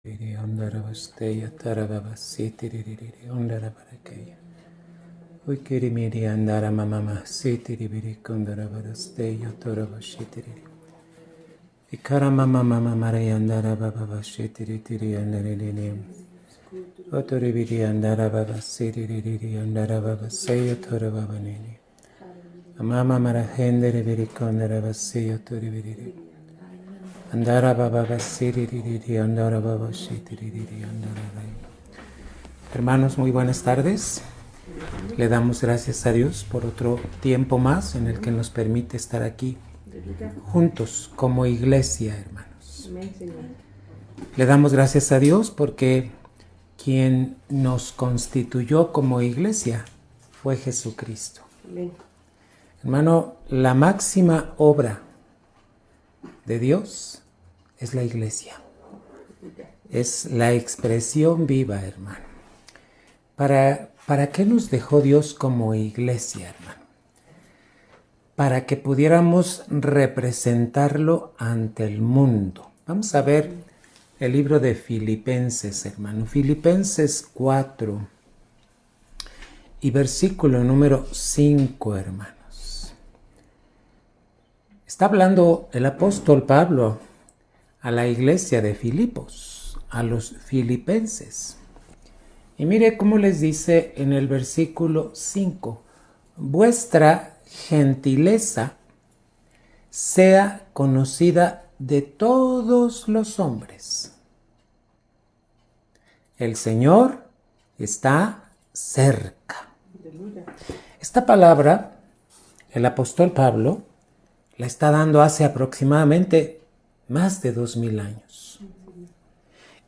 Ondaravasteya taravavasitiriri ondaravarekeya. Uikirimiri andaramamama sitiribiri kondaravarasteya toravashitiriri. Ikaramamamama mariandaravavashitiriri andaririri. Otoribiri andaravavasitiriri andaravavaseya toravavanini. Amama marahenderibiri kondaravasiya toribiri. Andara baba basiriri, andara baba shitiriri, andara ray. Hermanos, muy buenas tardes. Le damos gracias a Dios por otro tiempo más en el que nos permite estar aquí juntos como iglesia, hermanos. Le damos gracias a Dios porque quien nos constituyó como iglesia fue Jesucristo. Hermano, la máxima obra de Dios es la iglesia. Es la expresión viva, hermano. ¿Para qué nos dejó Dios como iglesia, hermano? Para que pudiéramos representarlo ante el mundo. Vamos a ver el libro de Filipenses, hermano. Filipenses 4 y versículo número 5, hermanos. Está hablando el apóstol Pablo a la iglesia de Filipos, a los filipenses. Y mire cómo les dice en el versículo 5, vuestra gentileza sea conocida de todos los hombres. El Señor está cerca. Esta palabra, el apóstol Pablo la está dando hace aproximadamente más de 2000 años.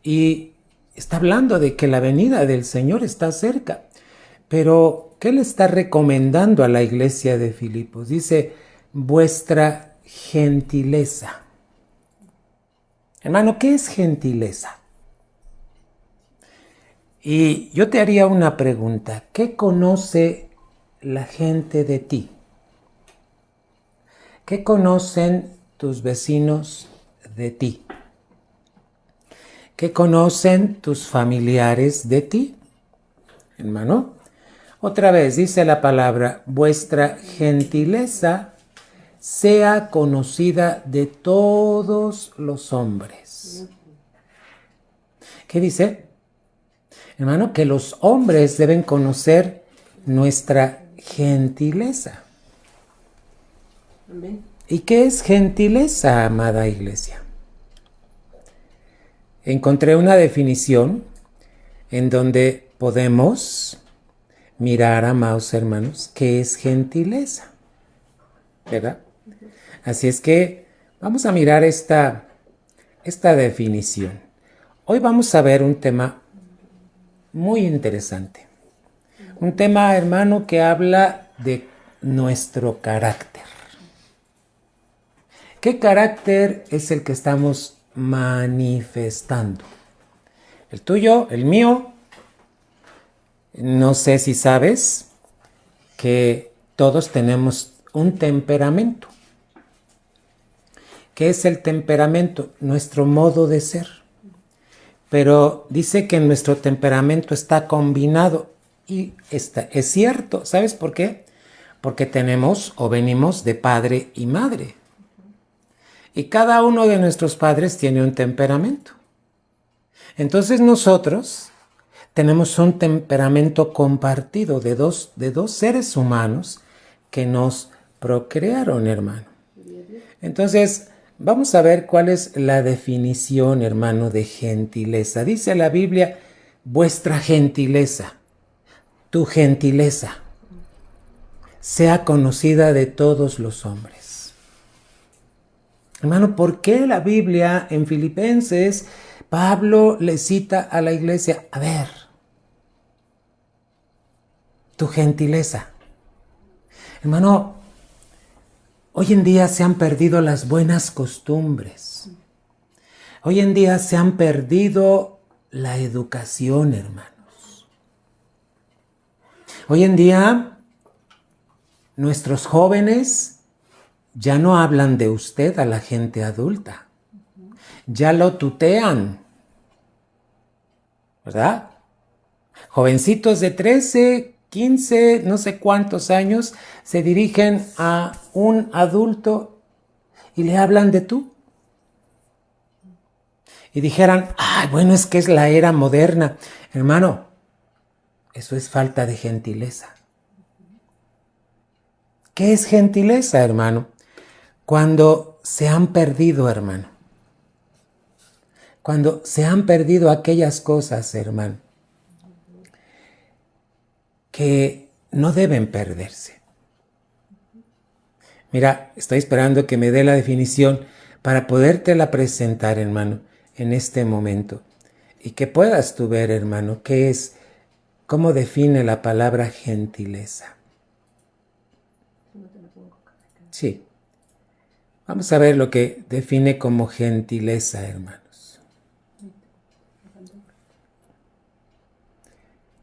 Y está hablando de que la venida del Señor está cerca. Pero, ¿qué le está recomendando a la iglesia de Filipos? Dice, vuestra gentileza. Hermano, ¿qué es gentileza? Y yo te haría una pregunta. ¿Qué conoce la gente de ti? ¿Qué conocen tus vecinos de ti? ¿Qué conocen tus familiares de ti? Hermano, otra vez dice la palabra, vuestra gentileza sea conocida de todos los hombres. ¿Qué dice? Hermano, que los hombres deben conocer nuestra gentileza. Amén. ¿Y qué es gentileza, amada iglesia? Encontré una definición en donde podemos mirar, amados hermanos, qué es gentileza, ¿verdad? Así es que vamos a mirar esta definición. Hoy vamos a ver un tema muy interesante. Un tema, hermano, que habla de nuestro carácter. ¿Qué carácter es el que estamos manifestando? El tuyo, el mío. No sé si sabes que todos tenemos un temperamento. ¿Qué es el temperamento? Nuestro modo de ser. Pero dice que nuestro temperamento está combinado y es cierto. ¿Sabes por qué? Porque tenemos o venimos de padre y madre. Y cada uno de nuestros padres tiene un temperamento. Entonces nosotros tenemos un temperamento compartido de dos seres humanos que nos procrearon, hermano. Entonces, vamos a ver cuál es la definición, hermano, de gentileza. Dice la Biblia, vuestra gentileza, tu gentileza, sea conocida de todos los hombres. Hermano, ¿por qué la Biblia en Filipenses, Pablo le cita a la iglesia, a ver, tu gentileza? Hermano, hoy en día se han perdido las buenas costumbres. Hoy en día se han perdido la educación, hermanos. Hoy en día nuestros jóvenes ya no hablan de usted a la gente adulta. Ya lo tutean. ¿verdad? Jovencitos de 13, 15, no sé cuántos años, se dirigen a un adulto y le hablan de tú. Y dijeran, ay, bueno, es que es la era moderna. Hermano, eso es falta de gentileza. ¿Qué es gentileza, hermano? Cuando se han perdido, hermano. Cuando se han perdido aquellas cosas, hermano, que no deben perderse. Mira, estoy esperando que me dé la definición para podértela presentar, hermano, en este momento. Y que puedas tú ver, hermano, qué es, cómo define la palabra gentileza. Sí. Vamos a ver lo que define como gentileza, hermanos.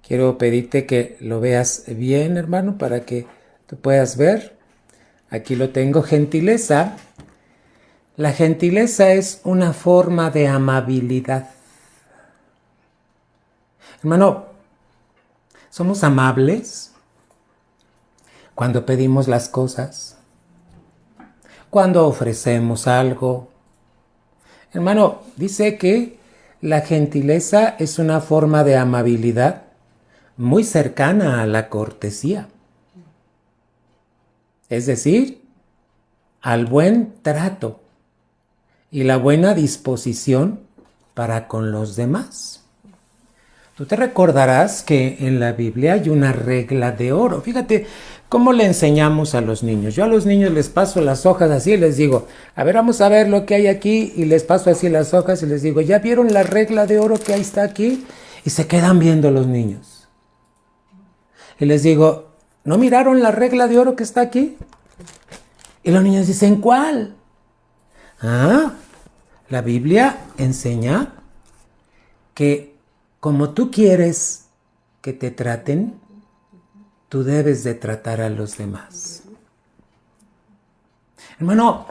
Quiero pedirte que lo veas bien, hermano, para que tú puedas ver. Aquí lo tengo, gentileza. La gentileza es una forma de amabilidad. Hermano, somos amables cuando pedimos las cosas, cuando ofrecemos algo. Hermano, dice que la gentileza es una forma de amabilidad muy cercana a la cortesía. Es decir, al buen trato y la buena disposición para con los demás. Tú te recordarás que en la Biblia hay una regla de oro. Fíjate cómo le enseñamos a los niños. Yo a los niños les paso las hojas así y les digo, a ver, vamos a ver lo que hay aquí, y les paso así las hojas y les digo, ¿ya vieron la regla de oro que ahí está aquí? Y se quedan viendo los niños. Y les digo, ¿no miraron la regla de oro que está aquí? Y los niños dicen, ¿cuál? Ah, la Biblia enseña que como tú quieres que te traten, tú debes de tratar a los demás. Hermano,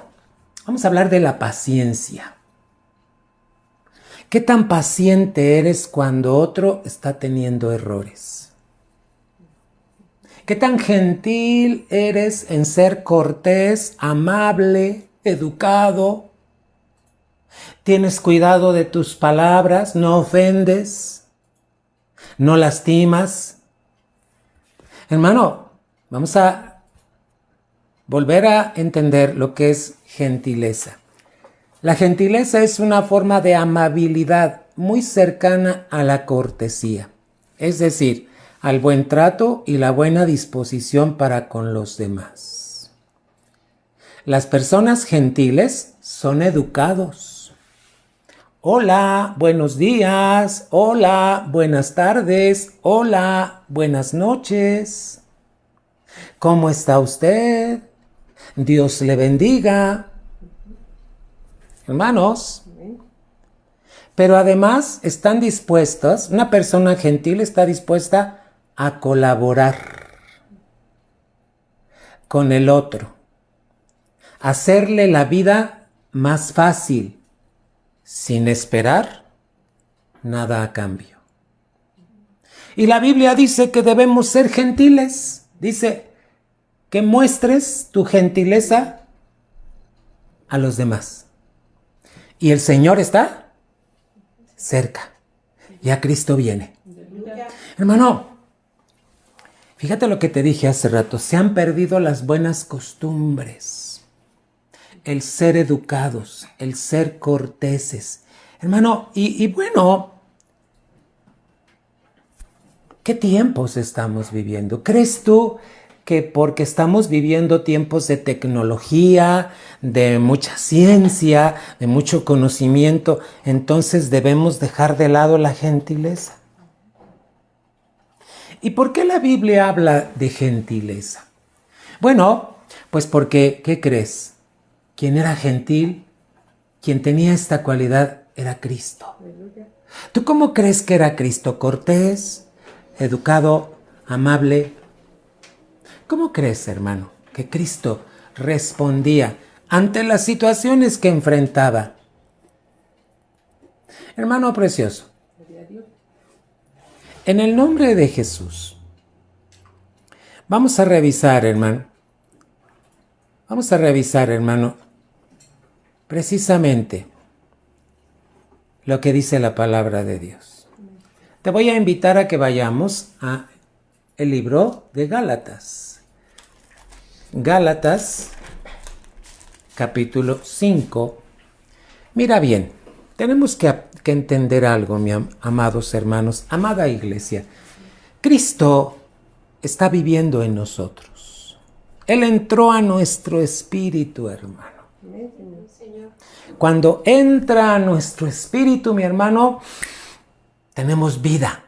vamos a hablar de la paciencia. ¿Qué tan paciente eres cuando otro está teniendo errores? ¿Qué tan gentil eres en ser cortés, amable, educado? ¿Tienes cuidado de tus palabras? ¿No ofendes? ¿No lastimas? Hermano, vamos a volver a entender lo que es gentileza. La gentileza es una forma de amabilidad muy cercana a la cortesía, es decir, al buen trato y la buena disposición para con los demás. Las personas gentiles son educados. Hola, buenos días. Hola, buenas tardes. Hola, buenas noches. ¿Cómo está usted? Dios le bendiga. Hermanos, pero además están dispuestas, una persona gentil está dispuesta a colaborar con el otro, hacerle la vida más fácil, sin esperar nada a cambio. Y la Biblia dice que debemos ser gentiles. Dice que muestres tu gentileza a los demás. Y el Señor está cerca. Ya Cristo viene. Hermano, fíjate lo que te dije hace rato. Se han perdido las buenas costumbres. El ser educados, el ser corteses. Hermano, y bueno, ¿qué tiempos estamos viviendo? ¿Crees tú que porque estamos viviendo tiempos de tecnología, de mucha ciencia, de mucho conocimiento, entonces debemos dejar de lado la gentileza? ¿Y por qué la Biblia habla de gentileza? Bueno, pues porque, ¿qué crees? Quien era gentil, quien tenía esta cualidad, era Cristo. ¿Tú cómo crees que era Cristo? ¿Cortés, educado, amable? ¿Cómo crees, hermano, que Cristo respondía ante las situaciones que enfrentaba? Hermano precioso, En el nombre de Jesús, vamos a revisar, hermano. Vamos a revisar, hermano, precisamente lo que dice la palabra de Dios. Te voy a invitar a que vayamos a el libro de Gálatas. Gálatas, capítulo 5. Mira bien, tenemos que entender algo, mis amados hermanos, amada iglesia. Cristo está viviendo en nosotros. Él entró a nuestro espíritu, hermano. Cuando entra a nuestro espíritu, mi hermano, tenemos vida.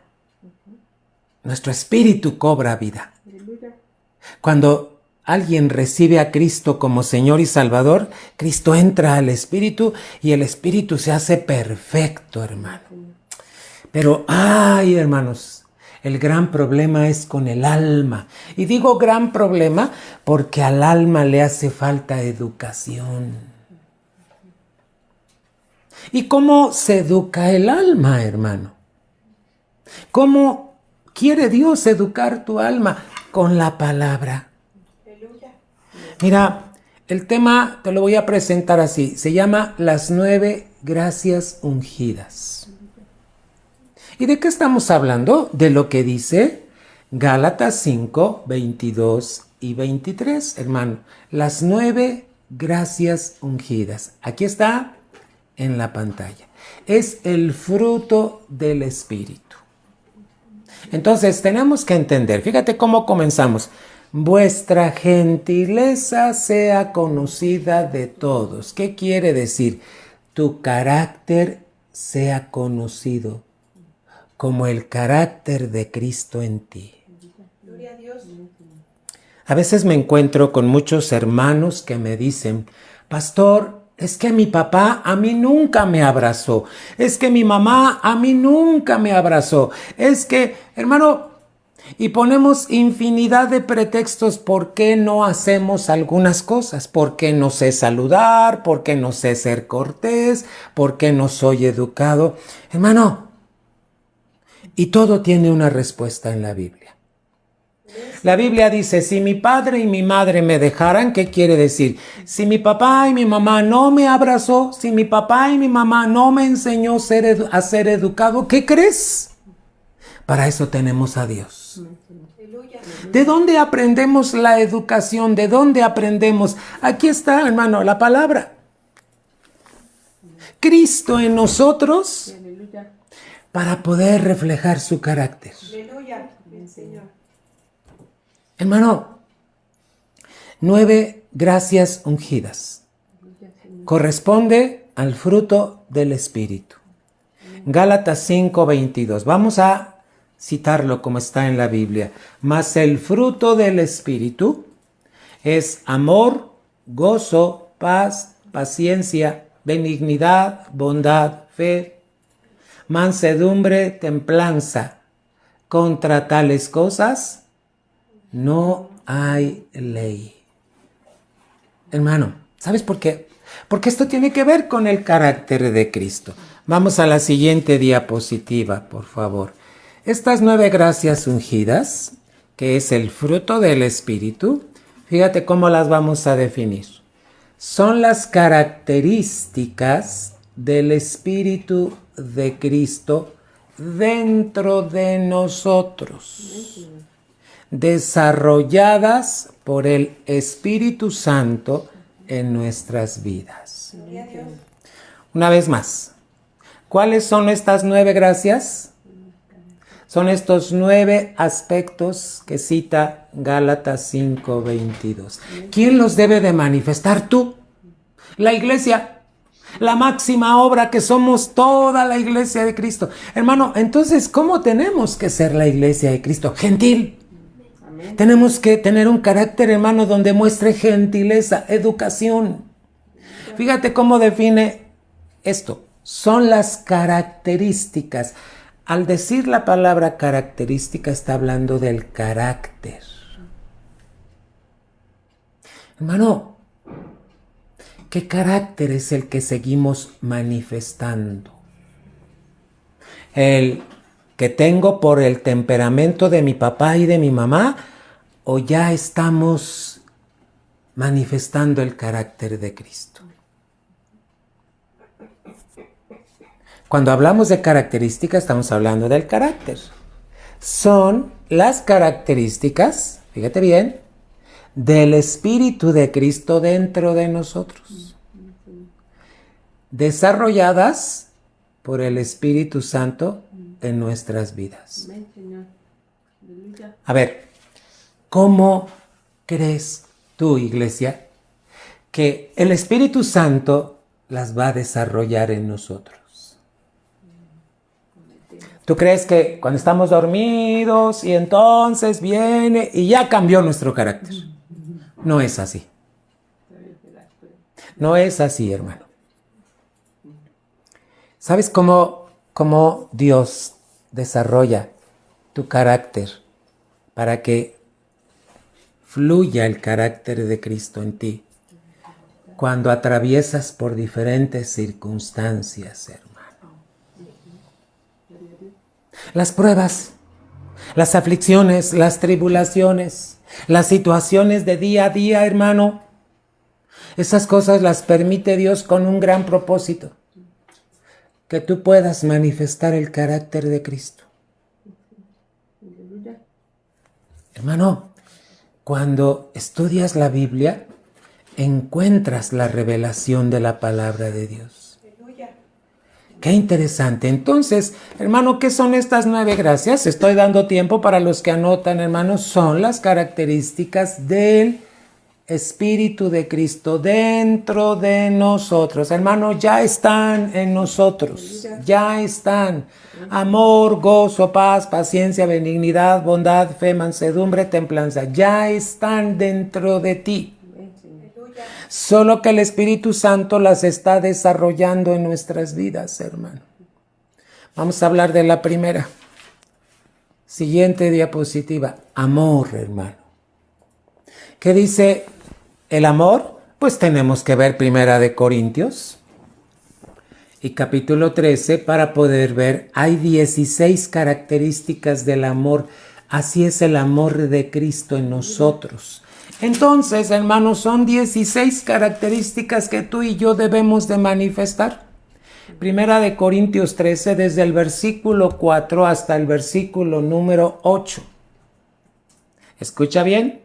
Nuestro espíritu cobra vida. Cuando alguien recibe a Cristo como Señor y Salvador, Cristo entra al espíritu y el espíritu se hace perfecto, hermano. Pero, ay, hermanos, el gran problema es con el alma. Y digo gran problema porque al alma le hace falta educación. ¿Y cómo se educa el alma, hermano? ¿Cómo quiere Dios educar tu alma? Con la palabra. Mira, el tema te lo voy a presentar así. Se llama las 9 gracias ungidas. ¿Y de qué estamos hablando? De lo que dice Gálatas 5, 22 y 23, hermano. Las 9 gracias ungidas. Aquí está en la pantalla. Es el fruto del Espíritu. Entonces tenemos que entender, fíjate cómo comenzamos. Vuestra gentileza sea conocida de todos. ¿Qué quiere decir? Tu carácter sea conocido como el carácter de Cristo en ti. Gloria a Dios. A veces me encuentro con muchos hermanos que me dicen, pastor, es que mi papá a mí nunca me abrazó. Es que mi mamá a mí nunca me abrazó. Es que, hermano, y ponemos infinidad de pretextos por qué no hacemos algunas cosas. Por qué no sé saludar, por qué no sé ser cortés, por qué no soy educado. Hermano, y todo tiene una respuesta en la Biblia. La Biblia dice, si mi padre y mi madre me dejaran, ¿qué quiere decir? Si mi papá y mi mamá no me abrazó, si mi papá y mi mamá no me enseñó a ser educado, ¿qué crees? Para eso tenemos a Dios. ¿De dónde aprendemos la educación? ¿De dónde aprendemos? Aquí está, hermano, la palabra. Cristo en nosotros para poder reflejar su carácter. Aleluya, Señor. Hermano, 9 gracias ungidas. Corresponde al fruto del Espíritu. Gálatas 5, 22. Vamos a citarlo como está en la Biblia. Mas el fruto del Espíritu es amor, gozo, paz, paciencia, benignidad, bondad, fe, mansedumbre, templanza. Contra tales cosas no hay ley. Hermano, ¿sabes por qué? Porque esto tiene que ver con el carácter de Cristo. Vamos a la siguiente diapositiva, por favor. Estas 9 gracias ungidas, que es el fruto del Espíritu, fíjate cómo las vamos a definir. Son las características del Espíritu de Cristo dentro de nosotros, desarrolladas por el Espíritu Santo en nuestras vidas. Una vez más, ¿cuáles son estas 9 gracias? Son estos 9 aspectos que cita Gálatas 5:22. ¿Quién los debe de manifestar? Tú, la iglesia, la máxima obra que somos toda la iglesia de Cristo. Hermano, entonces, ¿cómo tenemos que ser la iglesia de Cristo? Gentil. Tenemos que tener un carácter, hermano, donde muestre gentileza, educación. Fíjate cómo define esto. Son las características. Al decir la palabra característica, está hablando del carácter. Hermano, ¿qué carácter es el que seguimos manifestando? El que tengo por el temperamento de mi papá y de mi mamá, o ya estamos manifestando el carácter de Cristo? Cuando hablamos de características, estamos hablando del carácter. Son las características, fíjate bien, del Espíritu de Cristo dentro de nosotros, desarrolladas por el Espíritu Santo en nuestras vidas. A ver, ¿cómo crees tú, iglesia, que el Espíritu Santo las va a desarrollar en nosotros? ¿Tú crees que cuando estamos dormidos y entonces viene y ya cambió nuestro carácter? No es así. No es así, hermano. ¿Sabes cómo Dios desarrolla tu carácter para que fluya el carácter de Cristo en ti cuando atraviesas por diferentes circunstancias, hermano? Las pruebas, las aflicciones, las tribulaciones, las situaciones de día a día, hermano, esas cosas las permite Dios con un gran propósito, que tú puedas manifestar el carácter de Cristo. Hermano, cuando estudias la Biblia, encuentras la revelación de la palabra de Dios. Qué interesante. Entonces, hermano, ¿qué son estas 9 gracias? Estoy dando tiempo para los que anotan, hermanos. Son las características del Espíritu de Cristo dentro de nosotros. Hermano, ya están en nosotros. Ya están. Amor, gozo, paz, paciencia, benignidad, bondad, fe, mansedumbre, templanza. Ya están dentro de ti. Solo que el Espíritu Santo las está desarrollando en nuestras vidas, hermano. Vamos a hablar de la primera. Siguiente diapositiva. Amor, hermano. ¿Qué dice el amor? Pues tenemos que ver Primera de Corintios y capítulo 13 para poder ver. Hay 16 características del amor. Así es el amor de Cristo en nosotros. Entonces, hermanos, son 16 características que tú y yo debemos de manifestar. Primera de Corintios 13, desde el versículo 4 hasta el versículo número 8. Escucha bien.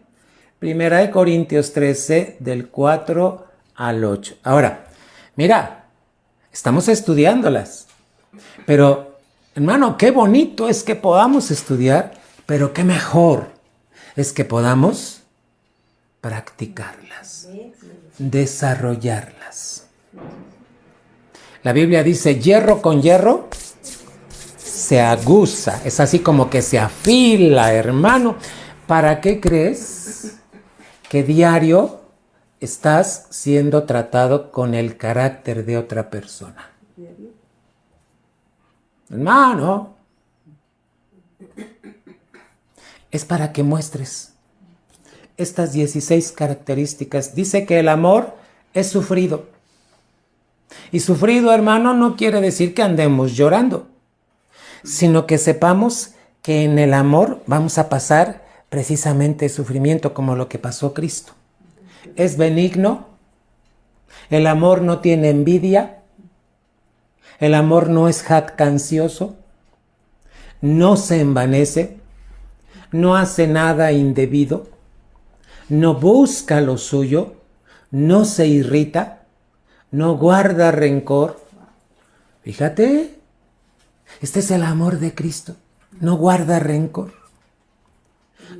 Primera de Corintios 13, del 4 al 8. Ahora, mira, estamos estudiándolas. Pero, hermano, qué bonito es que podamos estudiar, pero qué mejor es que podamos practicarlas, desarrollarlas. La Biblia dice, hierro con hierro se aguza. Es así como que se afila, hermano. ¿Para qué crees que diario estás siendo tratado con el carácter de otra persona? Hermano, es para que muestres estas 16 características. Dice que el amor es sufrido. Y sufrido, hermano, no quiere decir que andemos llorando, sino que sepamos que en el amor vamos a pasar precisamente sufrimiento como lo que pasó Cristo. Es benigno. El amor no tiene envidia. El amor no es jactancioso. No se envanece. No hace nada indebido. No busca lo suyo, no se irrita, no guarda rencor. Fíjate, este es el amor de Cristo. No guarda rencor.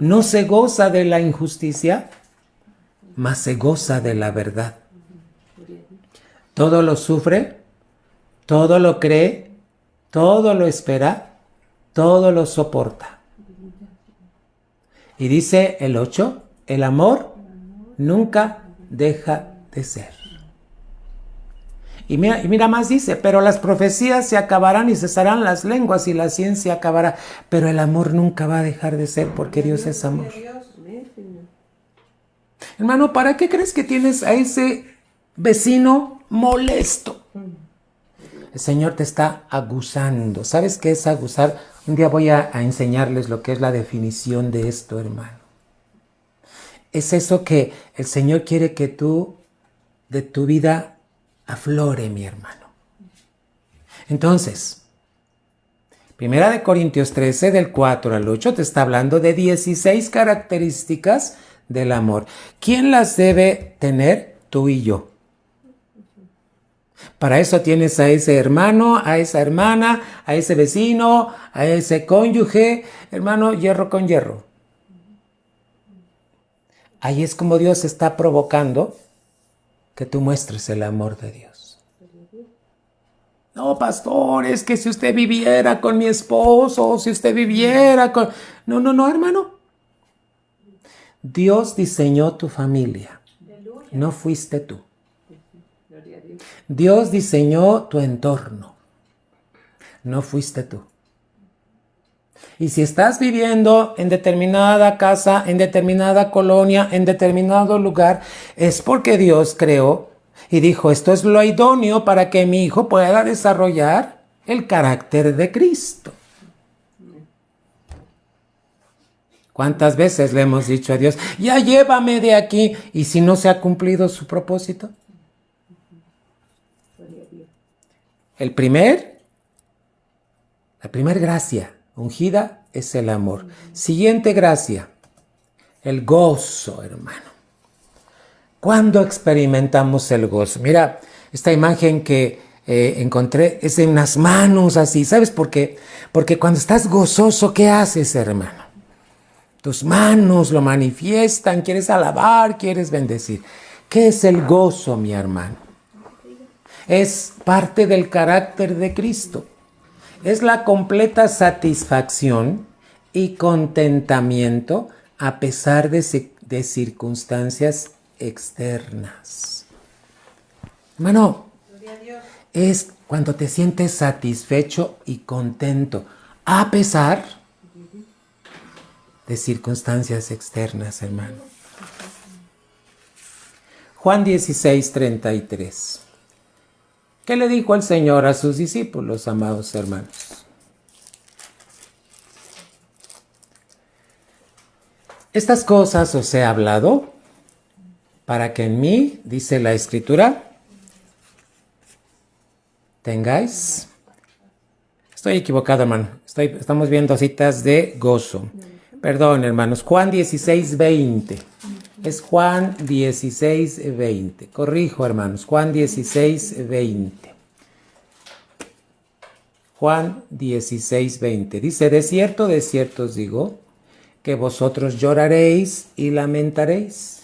No se goza de la injusticia, mas se goza de la verdad. Todo lo sufre, todo lo cree, todo lo espera, todo lo soporta. Y dice el 8, el amor nunca deja de ser. Y mira más dice, pero las profecías se acabarán y cesarán las lenguas y la ciencia acabará, pero el amor nunca va a dejar de ser porque Dios es amor. Hermano, ¿para qué crees que tienes a ese vecino molesto? El Señor te está aguzando. ¿Sabes qué es aguzar? Un día voy a enseñarles lo que es la definición de esto, hermano. Es eso que el Señor quiere que tú, de tu vida, aflore, mi hermano. Entonces, 1 Corintios 13, del 4 al 8, te está hablando de 16 características del amor. ¿Quién las debe tener? Tú y yo. Para eso tienes a ese hermano, a esa hermana, a ese vecino, a ese cónyuge, hermano, hierro con hierro. Ahí es como Dios está provocando que tú muestres el amor de Dios. No, pastor, es que si usted viviera con mi esposo, si usted viviera con... No, hermano. Dios diseñó tu familia. No fuiste tú. Dios diseñó tu entorno. No fuiste tú. Y si estás viviendo en determinada casa, en determinada colonia, en determinado lugar, es porque Dios creó y dijo, esto es lo idóneo para que mi hijo pueda desarrollar el carácter de Cristo. ¿Cuántas veces le hemos dicho a Dios, ya llévame de aquí? ¿Y si no se ha cumplido su propósito? La primer gracia ungida es el amor. Siguiente gracia, el gozo, hermano. ¿Cuándo experimentamos el gozo? Mira, esta imagen que encontré es de unas manos así. ¿Sabes por qué? Porque cuando estás gozoso, ¿qué haces, hermano? Tus manos lo manifiestan, quieres alabar, quieres bendecir. ¿Qué es el gozo, mi hermano? Es parte del carácter de Cristo. Es la completa satisfacción y contentamiento a pesar de circunstancias externas. Hermano, es cuando te sientes satisfecho y contento a pesar de circunstancias externas, hermano. Juan 16, 33. ¿Qué le dijo el Señor a sus discípulos, amados hermanos? Estas cosas os he hablado para que en mí, dice la Escritura, tengáis... Estoy equivocado, hermano. Estamos viendo citas de gozo. Perdón, hermanos. Juan 16, 20. Es Juan 16, 20. Corrijo, hermanos. Juan 16, 20. Juan 16, 20. Dice, de cierto os digo, que vosotros lloraréis y lamentaréis,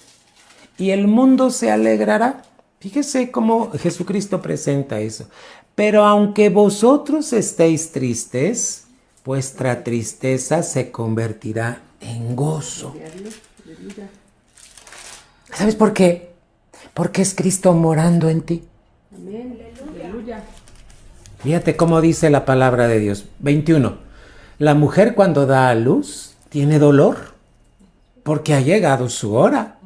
y el mundo se alegrará. Fíjese cómo Jesucristo presenta eso. Pero aunque vosotros estéis tristes, vuestra tristeza se convertirá en gozo. ¿Sabes por qué? Porque es Cristo morando en ti. Amén. Aleluya. Fíjate cómo dice la palabra de Dios. 21. La mujer cuando da a luz tiene dolor porque ha llegado su hora.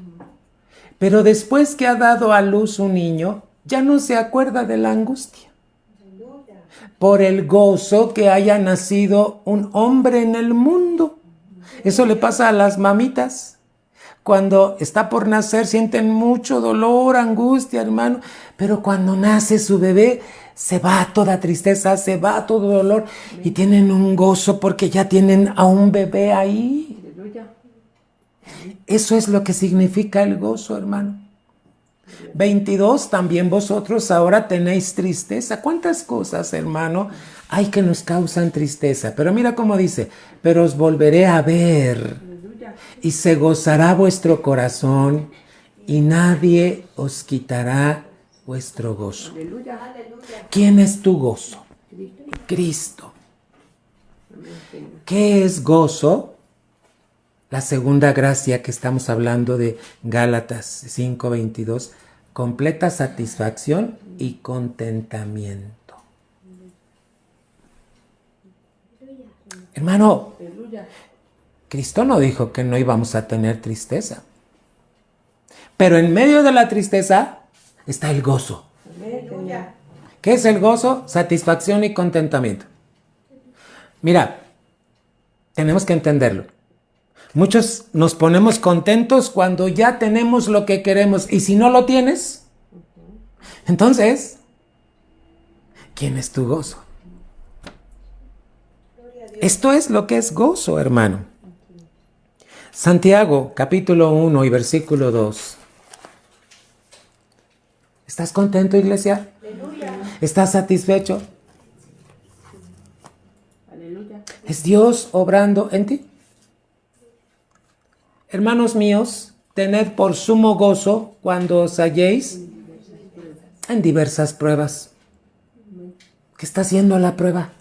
Pero después que ha dado a luz un niño, ya no se acuerda de la angustia. Por el gozo que haya nacido un hombre en el mundo. Eso le pasa a las mamitas. Cuando está por nacer sienten mucho dolor, angustia, hermano. Pero cuando nace su bebé, se va toda tristeza, se va todo dolor. Y tienen un gozo porque ya tienen a un bebé ahí. Eso es lo que significa el gozo, hermano. 22, también vosotros ahora tenéis tristeza. ¿Cuántas cosas, hermano, hay que nos causan tristeza? Pero mira cómo dice, pero os volveré a ver y se gozará vuestro corazón y nadie os quitará vuestro gozo. ¿Quién es tu gozo? Cristo. ¿Qué es gozo? La segunda gracia que estamos hablando de Gálatas 5:22, completa satisfacción y contentamiento. Hermano, Cristo no dijo que no íbamos a tener tristeza, pero en medio de la tristeza está el gozo. ¿Qué es el gozo? Satisfacción y contentamiento. Mira, tenemos que entenderlo. Muchos nos ponemos contentos cuando ya tenemos lo que queremos. Y si no lo tienes, entonces, ¿quién es tu gozo? Esto es lo que es gozo, hermano. Santiago, capítulo 1 y versículo 2. ¿Estás contento, iglesia? Aleluya. ¿Estás satisfecho? Aleluya. ¿Es Dios obrando en ti? Hermanos míos, tened por sumo gozo cuando os halléis en diversas pruebas. ¿Qué está haciendo la prueba?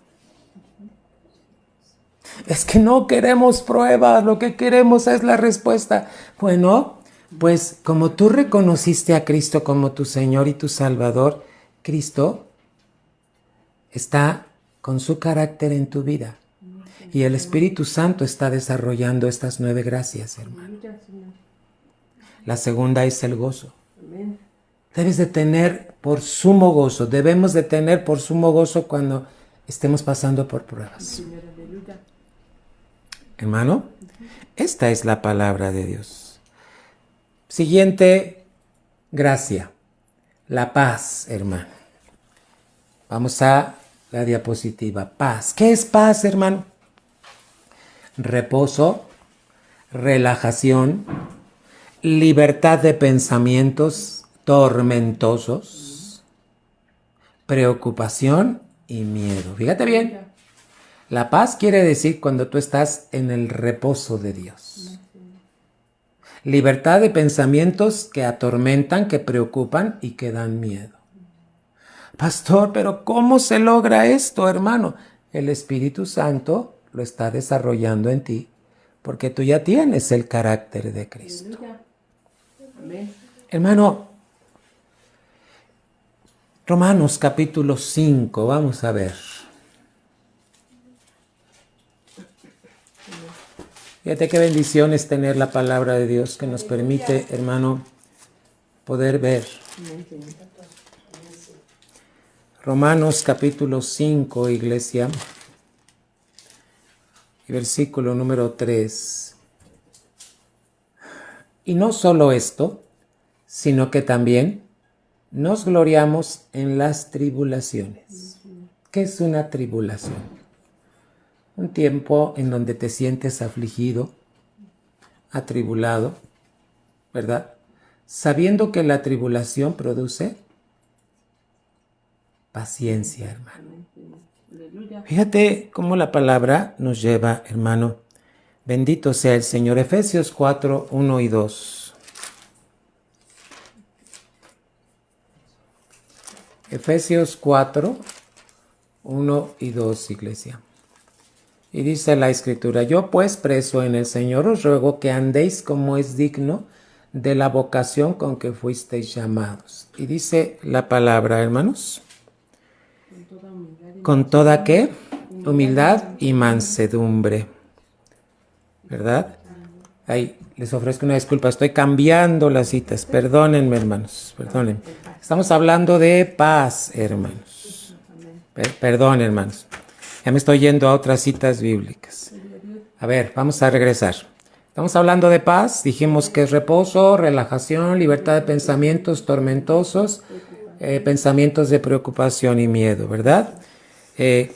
Es que no queremos pruebas, lo que queremos es la respuesta. Bueno, pues como tú reconociste a Cristo como tu Señor y tu Salvador, Cristo está con su carácter en tu vida. Y el Espíritu Santo está desarrollando estas 9 gracias, hermano. La segunda es el gozo. Debes de tener por sumo gozo, debemos de tener por sumo gozo cuando estemos pasando por pruebas. Hermano, esta es la palabra de Dios. Siguiente gracia, la paz, hermano. Vamos a la diapositiva. Paz. ¿Qué es paz, hermano? Reposo, relajación, libertad de pensamientos tormentosos, preocupación y miedo. Fíjate bien. La paz quiere decir cuando tú estás en el reposo de Dios. Libertad de pensamientos que atormentan, que preocupan y que dan miedo. Pastor, pero ¿cómo se logra esto, hermano? El Espíritu Santo lo está desarrollando en ti porque tú ya tienes el carácter de Cristo. Amén. Hermano, Romanos capítulo 5, vamos a ver. Fíjate qué bendición es tener la palabra de Dios que nos permite, hermano, poder ver. Romanos capítulo 5, iglesia, y versículo número 3. Y no solo esto, sino que también nos gloriamos en las tribulaciones. ¿Qué es una tribulación? Un tiempo en donde te sientes afligido, atribulado, ¿verdad? Sabiendo que la tribulación produce paciencia, hermano. Fíjate cómo la palabra nos lleva, hermano. Bendito sea el Señor. Efesios 4, 1 y 2. Efesios 4, 1 y 2, iglesia. Y dice la Escritura: yo pues, preso en el Señor, os ruego que andéis como es digno de la vocación con que fuisteis llamados. Y dice la palabra, hermanos, con toda ¿qué? Humildad y mansedumbre. ¿Verdad? Ahí les ofrezco una disculpa, estoy cambiando las citas. Perdónenme, hermanos, perdónenme. Estamos hablando de paz, hermanos. Perdón, hermanos. Ya me estoy yendo a otras citas bíblicas. A ver, vamos a regresar. Estamos hablando de paz. Dijimos que es reposo, relajación, libertad de pensamientos tormentosos, pensamientos de preocupación y miedo, ¿verdad?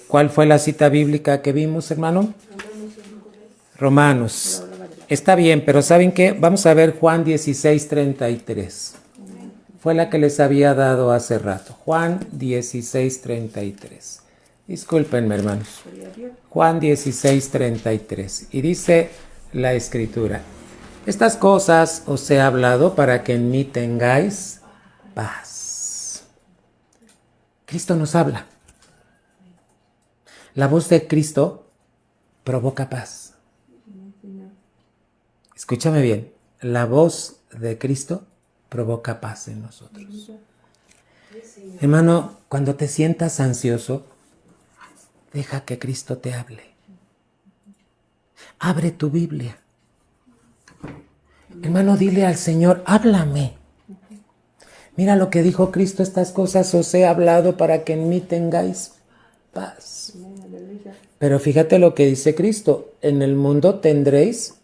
¿Cuál fue la cita bíblica que vimos, hermano? Romanos. Está bien, pero ¿saben qué? Vamos a ver Juan 16:33. Fue la que les había dado hace rato. Juan 16:33. Discúlpenme, hermanos. Juan 16:33. Y dice la Escritura: estas cosas os he hablado para que en mí tengáis paz. Cristo nos habla. La voz de Cristo provoca paz. Escúchame bien. La voz de Cristo provoca paz en nosotros. Hermano, cuando te sientas ansioso, deja que Cristo te hable. Abre tu Biblia. Hermano, dile al Señor: háblame. Mira lo que dijo Cristo, estas cosas os he hablado para que en mí tengáis paz. Amén. Aleluya. Pero fíjate lo que dice Cristo, en el mundo tendréis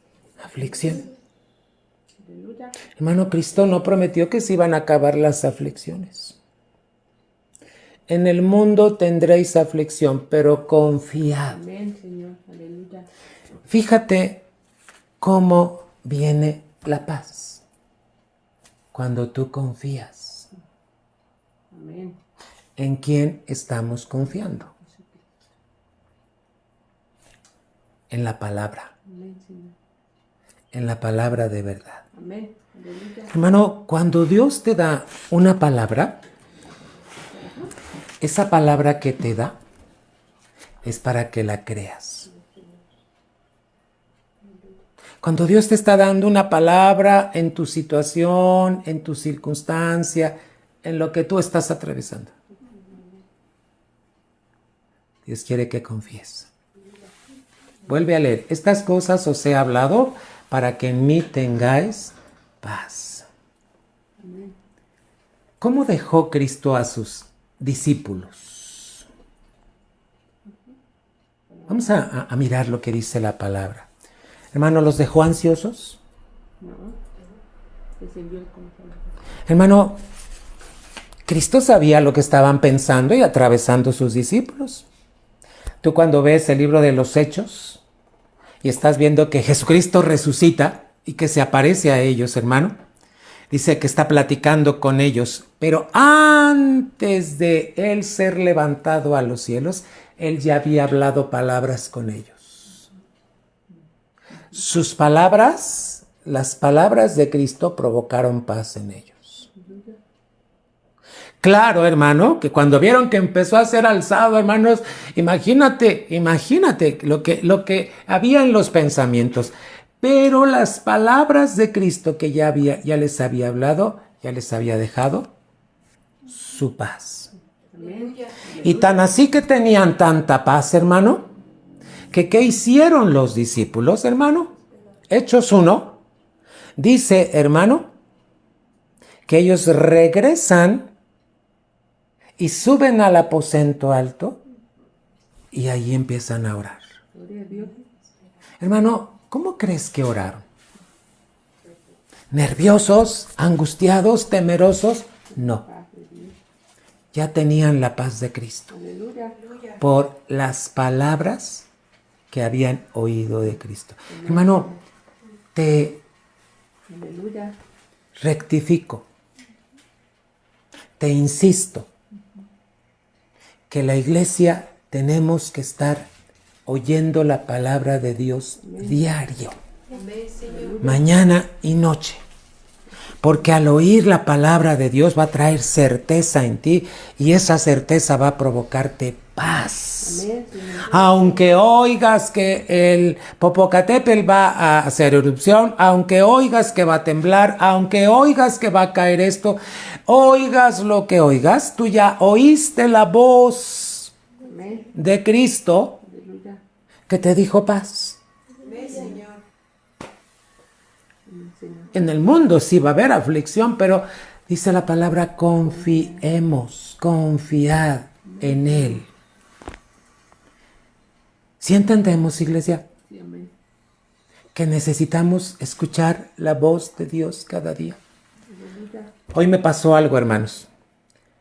aflicción. Aleluya. Hermano, Cristo no prometió que se iban a acabar las aflicciones. En el mundo tendréis aflicción, pero confiad. Amén, Señor. Aleluya. Fíjate cómo viene la paz. Cuando tú confías. Amén. ¿En quién estamos confiando? En la palabra. Amén, Señor. En la palabra de verdad. Amén. Aleluya. Hermano, cuando Dios te da una palabra, esa palabra que te da es para que la creas. Cuando Dios te está dando una palabra en tu situación, en tu circunstancia, en lo que tú estás atravesando, Dios quiere que confíes. Vuelve a leer. Estas cosas os he hablado para que en mí tengáis paz. ¿Cómo dejó Cristo a sus discípulos? Vamos a mirar lo que dice la palabra. Hermano, ¿los dejó ansiosos? No. Les envió el Consolador. Hermano, Cristo sabía lo que estaban pensando y atravesando sus discípulos. Tú cuando ves el libro de los Hechos y estás viendo que Jesucristo resucita y que se aparece a ellos, hermano, dice que está platicando con ellos, pero antes de él ser levantado a los cielos, él ya había hablado palabras con ellos. Sus palabras, las palabras de Cristo provocaron paz en ellos. Claro, hermano, que cuando vieron que empezó a ser alzado, hermanos, imagínate lo que había en los pensamientos. Pero las palabras de Cristo que ya les había hablado, ya les había dejado su paz. Amén. Y tan así que tenían tanta paz, hermano, que ¿qué hicieron los discípulos, hermano? Hechos 1, dice, hermano, que ellos regresan y suben al aposento alto y ahí empiezan a orar. Gloria a Dios. Hermano, ¿cómo crees que oraron? ¿Nerviosos, angustiados, temerosos? No. Paz de Dios. Ya tenían la paz de Cristo Aleluya. por las palabras que habían oído de Cristo. Hermano, te Aleluya. rectifico, te insisto, que la iglesia tenemos que estar oyendo la palabra de Dios diario, mañana y noche. Porque al oír la palabra de Dios va a traer certeza en ti y esa certeza va a provocarte paz. Amén, Señor. Aunque oigas que el Popocatépetl va a hacer erupción, aunque oigas que va a temblar, aunque oigas que va a caer esto, oigas lo que oigas, tú ya oíste la voz Amén. de Cristo Aleluya. que te dijo paz. Amén, Señor. En el mundo sí va a haber aflicción, pero dice la palabra confiemos, confiad en Él. ¿Sí entendemos, iglesia? Sí, amén. Que necesitamos escuchar la voz de Dios cada día. Aleluya. Hoy me pasó algo, hermanos.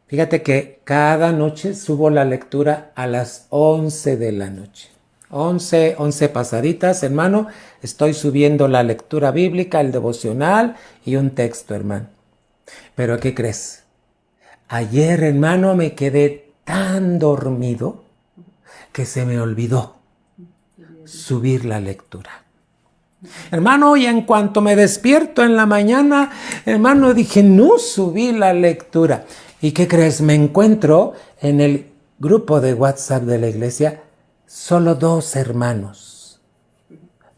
Fíjate que cada noche subo la lectura a las 11 de la noche. 11 pasaditas, hermano. Estoy subiendo la lectura bíblica, el devocional y un texto, hermano. Pero ¿qué crees? Ayer, hermano, me quedé tan dormido que se me olvidó subir la lectura. Hermano, y en cuanto me despierto en la mañana, hermano, dije, no subí la lectura. ¿Y qué crees? Me encuentro en el grupo de WhatsApp de la iglesia, solo 2 hermanos.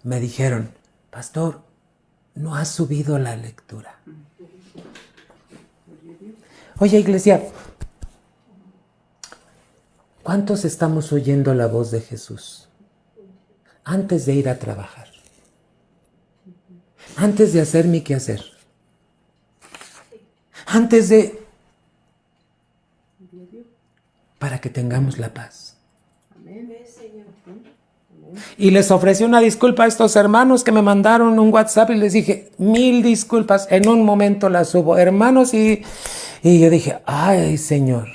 Me dijeron, pastor, no has subido la lectura. Oye, iglesia, ¿cuántos estamos oyendo la voz de Jesús? Antes de ir a trabajar. Antes de hacer mi quehacer. Antes de para que tengamos la paz. Amén, Señor. Y les ofrecí una disculpa a estos hermanos que me mandaron un WhatsApp y les dije, 1000 disculpas, en un momento las subo, hermanos, y yo dije, ay, Señor,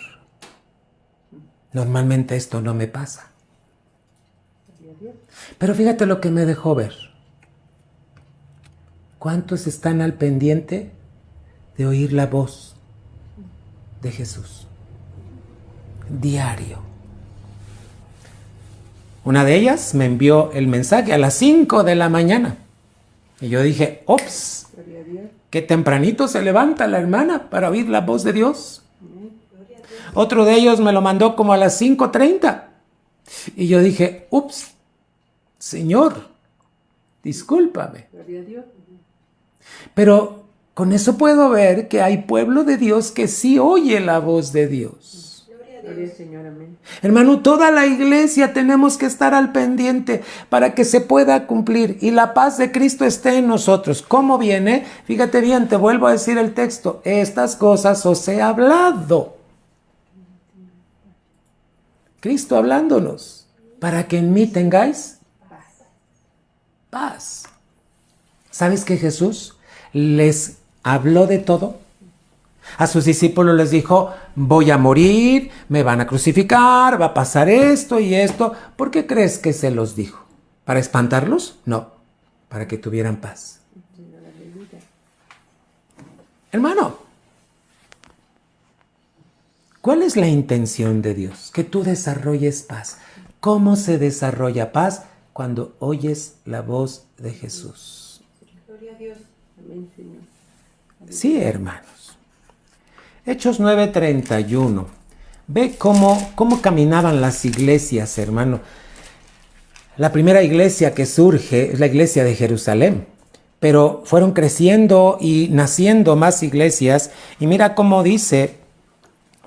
normalmente esto no me pasa. Pero fíjate lo que me dejó ver. ¿Cuántos están al pendiente de oír la voz de Jesús? Diario. Una de ellas me envió el mensaje a las 5 de la mañana. Y yo dije, ops, qué tempranito se levanta la hermana para oír la voz de Dios. Otro de ellos me lo mandó como a las 5:30. Y yo dije, ups, Señor, discúlpame. Pero con eso puedo ver que hay pueblo de Dios que sí oye la voz de Dios. Gloria al Señor, amén. Hermano, toda la iglesia tenemos que estar al pendiente para que se pueda cumplir y la paz de Cristo esté en nosotros. ¿Cómo viene? Fíjate bien, te vuelvo a decir el texto. Estas cosas os he hablado. Cristo hablándonos, para que en mí tengáis paz. ¿Sabes que Jesús les habló de todo? A sus discípulos les dijo, voy a morir, me van a crucificar, va a pasar esto y esto. ¿Por qué crees que se los dijo? ¿Para espantarlos? No, para que tuvieran paz. Hermano, ¿cuál es la intención de Dios? Que tú desarrolles paz. ¿Cómo se desarrolla paz? Cuando oyes la voz de Jesús. Gloria a Dios. Amén, Señor. Sí, hermanos. Hechos 9:31. Ve cómo caminaban las iglesias, hermano. La primera iglesia que surge es la iglesia de Jerusalén. Pero fueron creciendo y naciendo más iglesias. Y mira cómo dice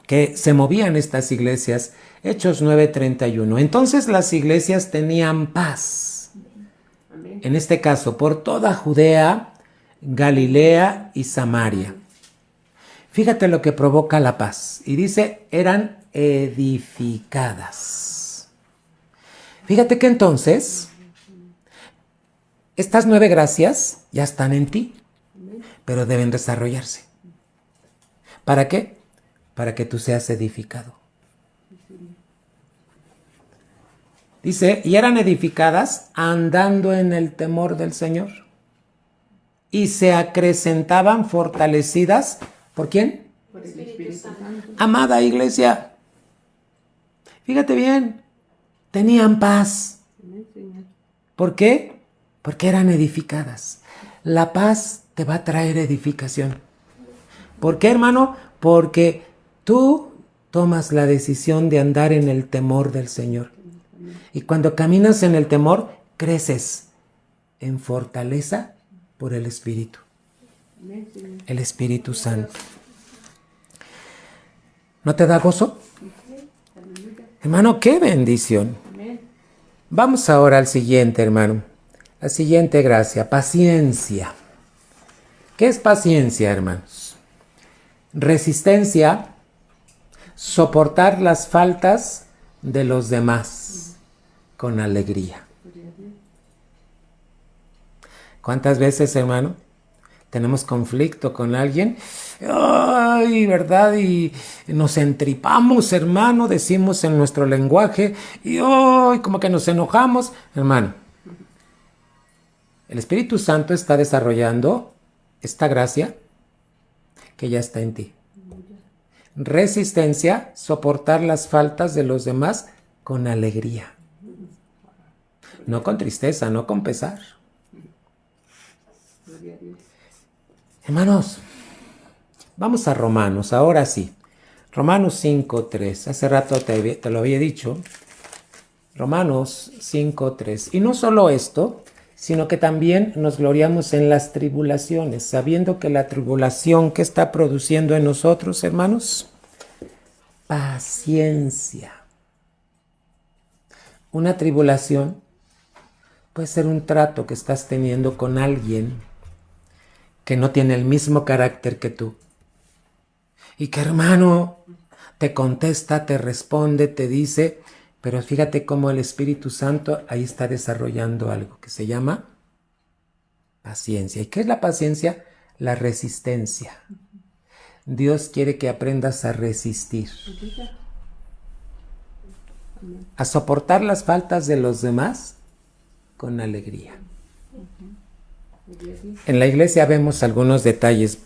que se movían estas iglesias. Hechos 9:31. Entonces las iglesias tenían paz. Amén. En este caso, por toda Judea, Galilea y Samaria. Fíjate lo que provoca la paz. Y dice, eran edificadas. Fíjate que entonces, estas 9 gracias ya están en ti, pero deben desarrollarse. ¿Para qué? Para que tú seas edificado. Dice, y eran edificadas andando en el temor del Señor. Y se acrecentaban fortalecidas. ¿Por quién? Por el Espíritu Santo. Amada iglesia, fíjate bien, tenían paz. Amén, Señor. ¿Por qué? Porque eran edificadas. La paz te va a traer edificación. ¿Por qué, hermano? Porque tú tomas la decisión de andar en el temor del Señor. Y cuando caminas en el temor, creces en fortaleza por el Espíritu. Amén, Señor. El Espíritu Santo. ¿No te da gozo? Aleluya. Hermano, qué bendición. Amén. Vamos ahora al siguiente, hermano. La siguiente gracia, paciencia. ¿Qué es paciencia, hermanos? Resistencia, soportar las faltas de los demás con alegría. ¿Cuántas veces, hermano, tenemos conflicto con alguien? ¡Ay, verdad! Y nos entripamos, hermano, decimos en nuestro lenguaje, y ¡ay! Como que nos enojamos. Hermano, el Espíritu Santo está desarrollando esta gracia que ya está en ti. Resistencia, soportar las faltas de los demás con alegría. No con tristeza, no con pesar. Gloria a Dios. Hermanos, vamos a Romanos, ahora sí. Romanos 5:3. Hace rato te lo había dicho. Romanos 5:3. Y no solo esto, sino que también nos gloriamos en las tribulaciones, sabiendo que la tribulación que está produciendo en nosotros, hermanos, paciencia. Una tribulación puede ser un trato que estás teniendo con alguien que no tiene el mismo carácter que tú. Y que, hermano, te contesta, te responde, te dice, pero fíjate cómo el Espíritu Santo ahí está desarrollando algo que se llama paciencia. ¿Y qué es la paciencia? La resistencia. Dios quiere que aprendas a resistir, a soportar las faltas de los demás con alegría. En la iglesia vemos algunos detalles.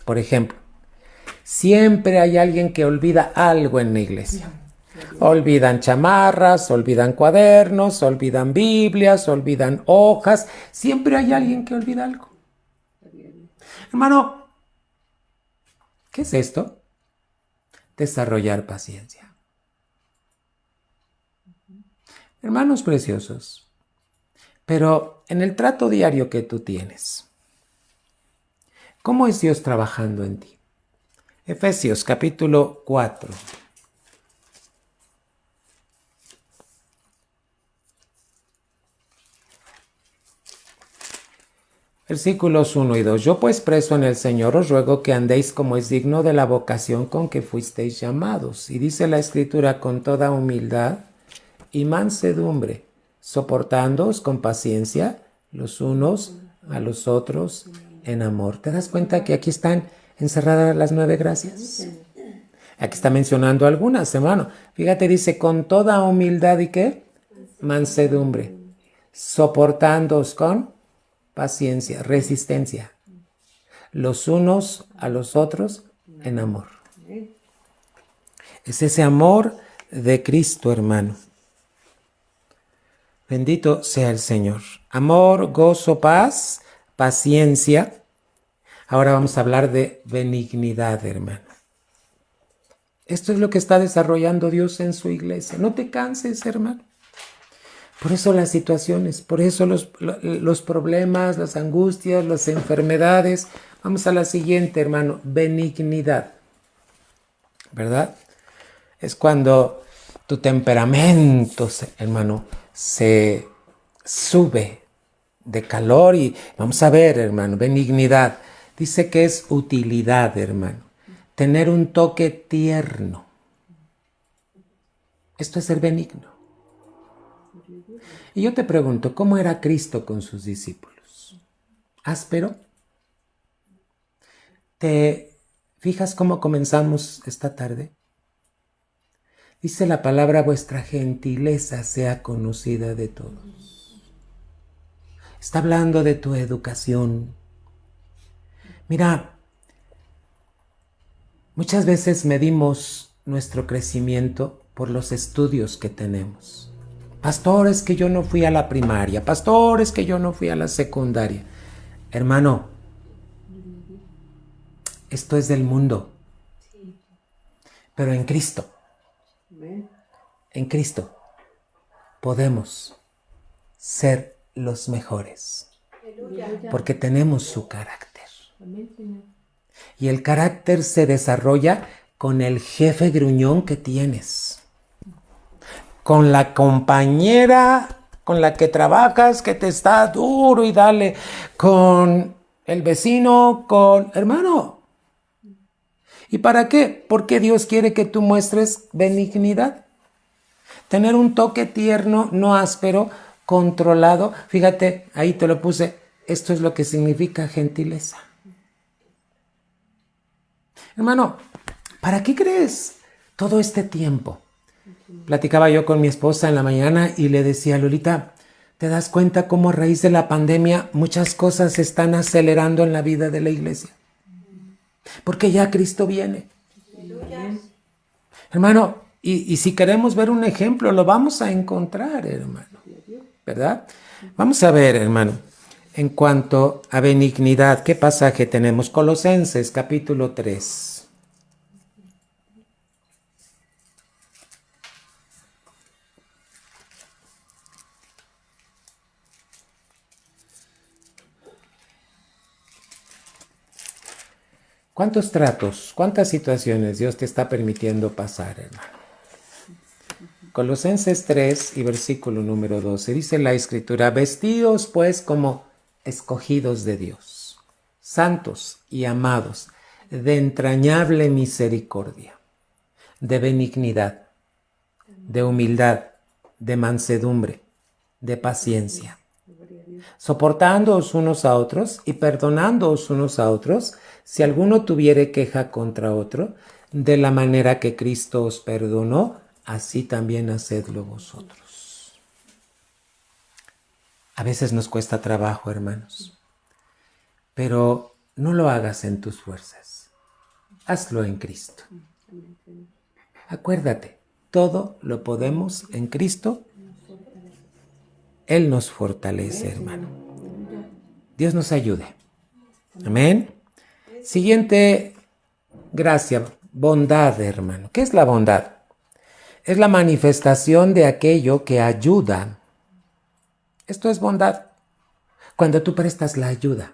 Por ejemplo, siempre hay alguien que olvida algo en la iglesia. Olvidan chamarras, olvidan cuadernos, olvidan Biblias, olvidan hojas. Siempre hay alguien que olvida algo. Hermano, ¿qué es esto? Desarrollar paciencia. Hermanos preciosos, pero en el trato diario que tú tienes, ¿cómo es Dios trabajando en ti? Efesios capítulo 4. Versículos 1 y 2. Yo pues preso en el Señor os ruego que andéis como es digno de la vocación con que fuisteis llamados. Y dice la Escritura, con toda humildad y mansedumbre, soportándoos con paciencia los unos a los otros en amor. ¿Te das cuenta que aquí están encerradas las 9 gracias? Aquí está mencionando algunas, hermano. Fíjate, dice, con toda humildad y ¿qué? Mansedumbre. Soportándoos con paciencia, resistencia, los unos a los otros en amor. Es ese amor de Cristo, hermano. Bendito sea el Señor. Amor, gozo, paz, paciencia. Ahora vamos a hablar de benignidad, hermano. Esto es lo que está desarrollando Dios en su iglesia. No te canses, hermano. Por eso las situaciones, por eso los problemas, las angustias, las enfermedades. Vamos a la siguiente, hermano, benignidad. ¿Verdad? Es cuando tu temperamento, hermano, se sube de calor y vamos a ver, hermano, benignidad. Dice que es utilidad, hermano. Tener un toque tierno. Esto es ser benigno. Y yo te pregunto, ¿cómo era Cristo con sus discípulos? ¿Áspero? ¿Te fijas cómo comenzamos esta tarde? Dice la palabra, vuestra gentileza sea conocida de todos. Está hablando de tu educación. Mira, muchas veces medimos nuestro crecimiento por los estudios que tenemos. Pastor, es que yo no fui a la primaria. Pastor, es que yo no fui a la secundaria. Hermano, esto es del mundo. Pero en Cristo, podemos ser los mejores. Porque tenemos su carácter. Y el carácter se desarrolla con el jefe gruñón que tienes. Con la compañera con la que trabajas, que te está duro y dale, con el vecino, con hermano. ¿Y para qué? Porque Dios quiere que tú muestres benignidad. Tener un toque tierno, no áspero, controlado. Fíjate, ahí te lo puse. Esto es lo que significa gentileza. Hermano, ¿para qué crees todo este tiempo? Platicaba yo con mi esposa en la mañana y le decía, Lolita, ¿te das cuenta cómo a raíz de la pandemia muchas cosas se están acelerando en la vida de la iglesia? Porque ya Cristo viene. Hermano, y si queremos ver un ejemplo, lo vamos a encontrar, hermano. ¿Verdad? Vamos a ver, hermano, en cuanto a benignidad, ¿qué pasaje tenemos? Colosenses, capítulo 3. ¿Cuántos tratos, cuántas situaciones Dios te está permitiendo pasar, hermano? Colosenses 3 y versículo número 12, dice la Escritura, vestíos pues como escogidos de Dios, santos y amados, de entrañable misericordia, de benignidad, de humildad, de mansedumbre, de paciencia, soportándoos unos a otros y perdonándoos unos a otros, si alguno tuviere queja contra otro, de la manera que Cristo os perdonó, así también hacedlo vosotros. A veces nos cuesta trabajo, hermanos, pero no lo hagas en tus fuerzas. Hazlo en Cristo. Acuérdate, todo lo podemos en Cristo. Él nos fortalece, hermano. Dios nos ayude. Amén. Siguiente gracia, bondad, hermano. ¿Qué es la bondad? Es la manifestación de aquello que ayuda. Esto es bondad. Cuando tú prestas la ayuda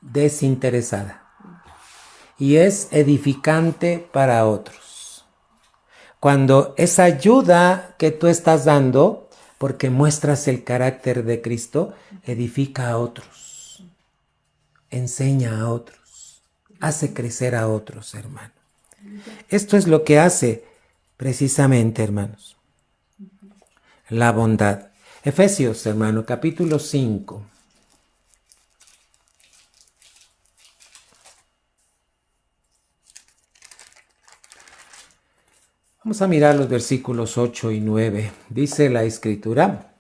desinteresada y es edificante para otros. Cuando esa ayuda que tú estás dando, porque muestras el carácter de Cristo, edifica a otros, enseña a otros, hace crecer a otros, hermano. Esto es lo que hace precisamente, hermanos, la bondad. Efesios, hermano, capítulo 5. Vamos a mirar los versículos 8 y 9. Dice la Escritura,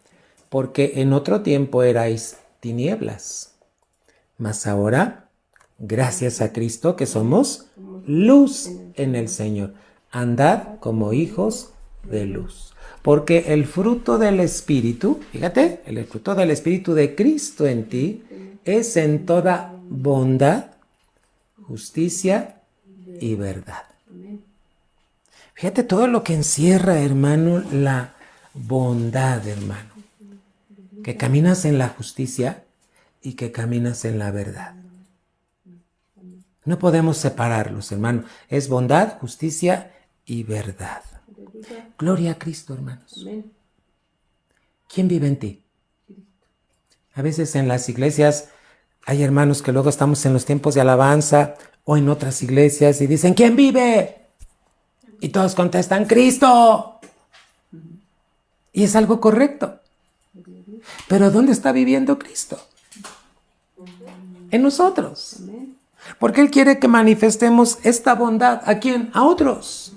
porque en otro tiempo erais tinieblas, mas ahora, gracias a Cristo, que somos luz en el Señor. Andad como hijos de luz. Porque el fruto del Espíritu, fíjate, el fruto del Espíritu de Cristo en ti es en toda bondad, justicia y verdad. Fíjate todo lo que encierra, hermano, la bondad, hermano. Que caminas en la justicia y que caminas en la verdad. No podemos separarlos, hermano. Es bondad, justicia y verdad. Gloria a Cristo, hermanos. ¿Quién vive en ti? A veces en las iglesias hay hermanos que luego estamos en los tiempos de alabanza o en otras iglesias y dicen, ¿quién vive? Y todos contestan, Cristo. Y es algo correcto. Pero ¿dónde está viviendo Cristo? En nosotros. Porque Él quiere que manifestemos esta bondad. ¿A quién? A otros.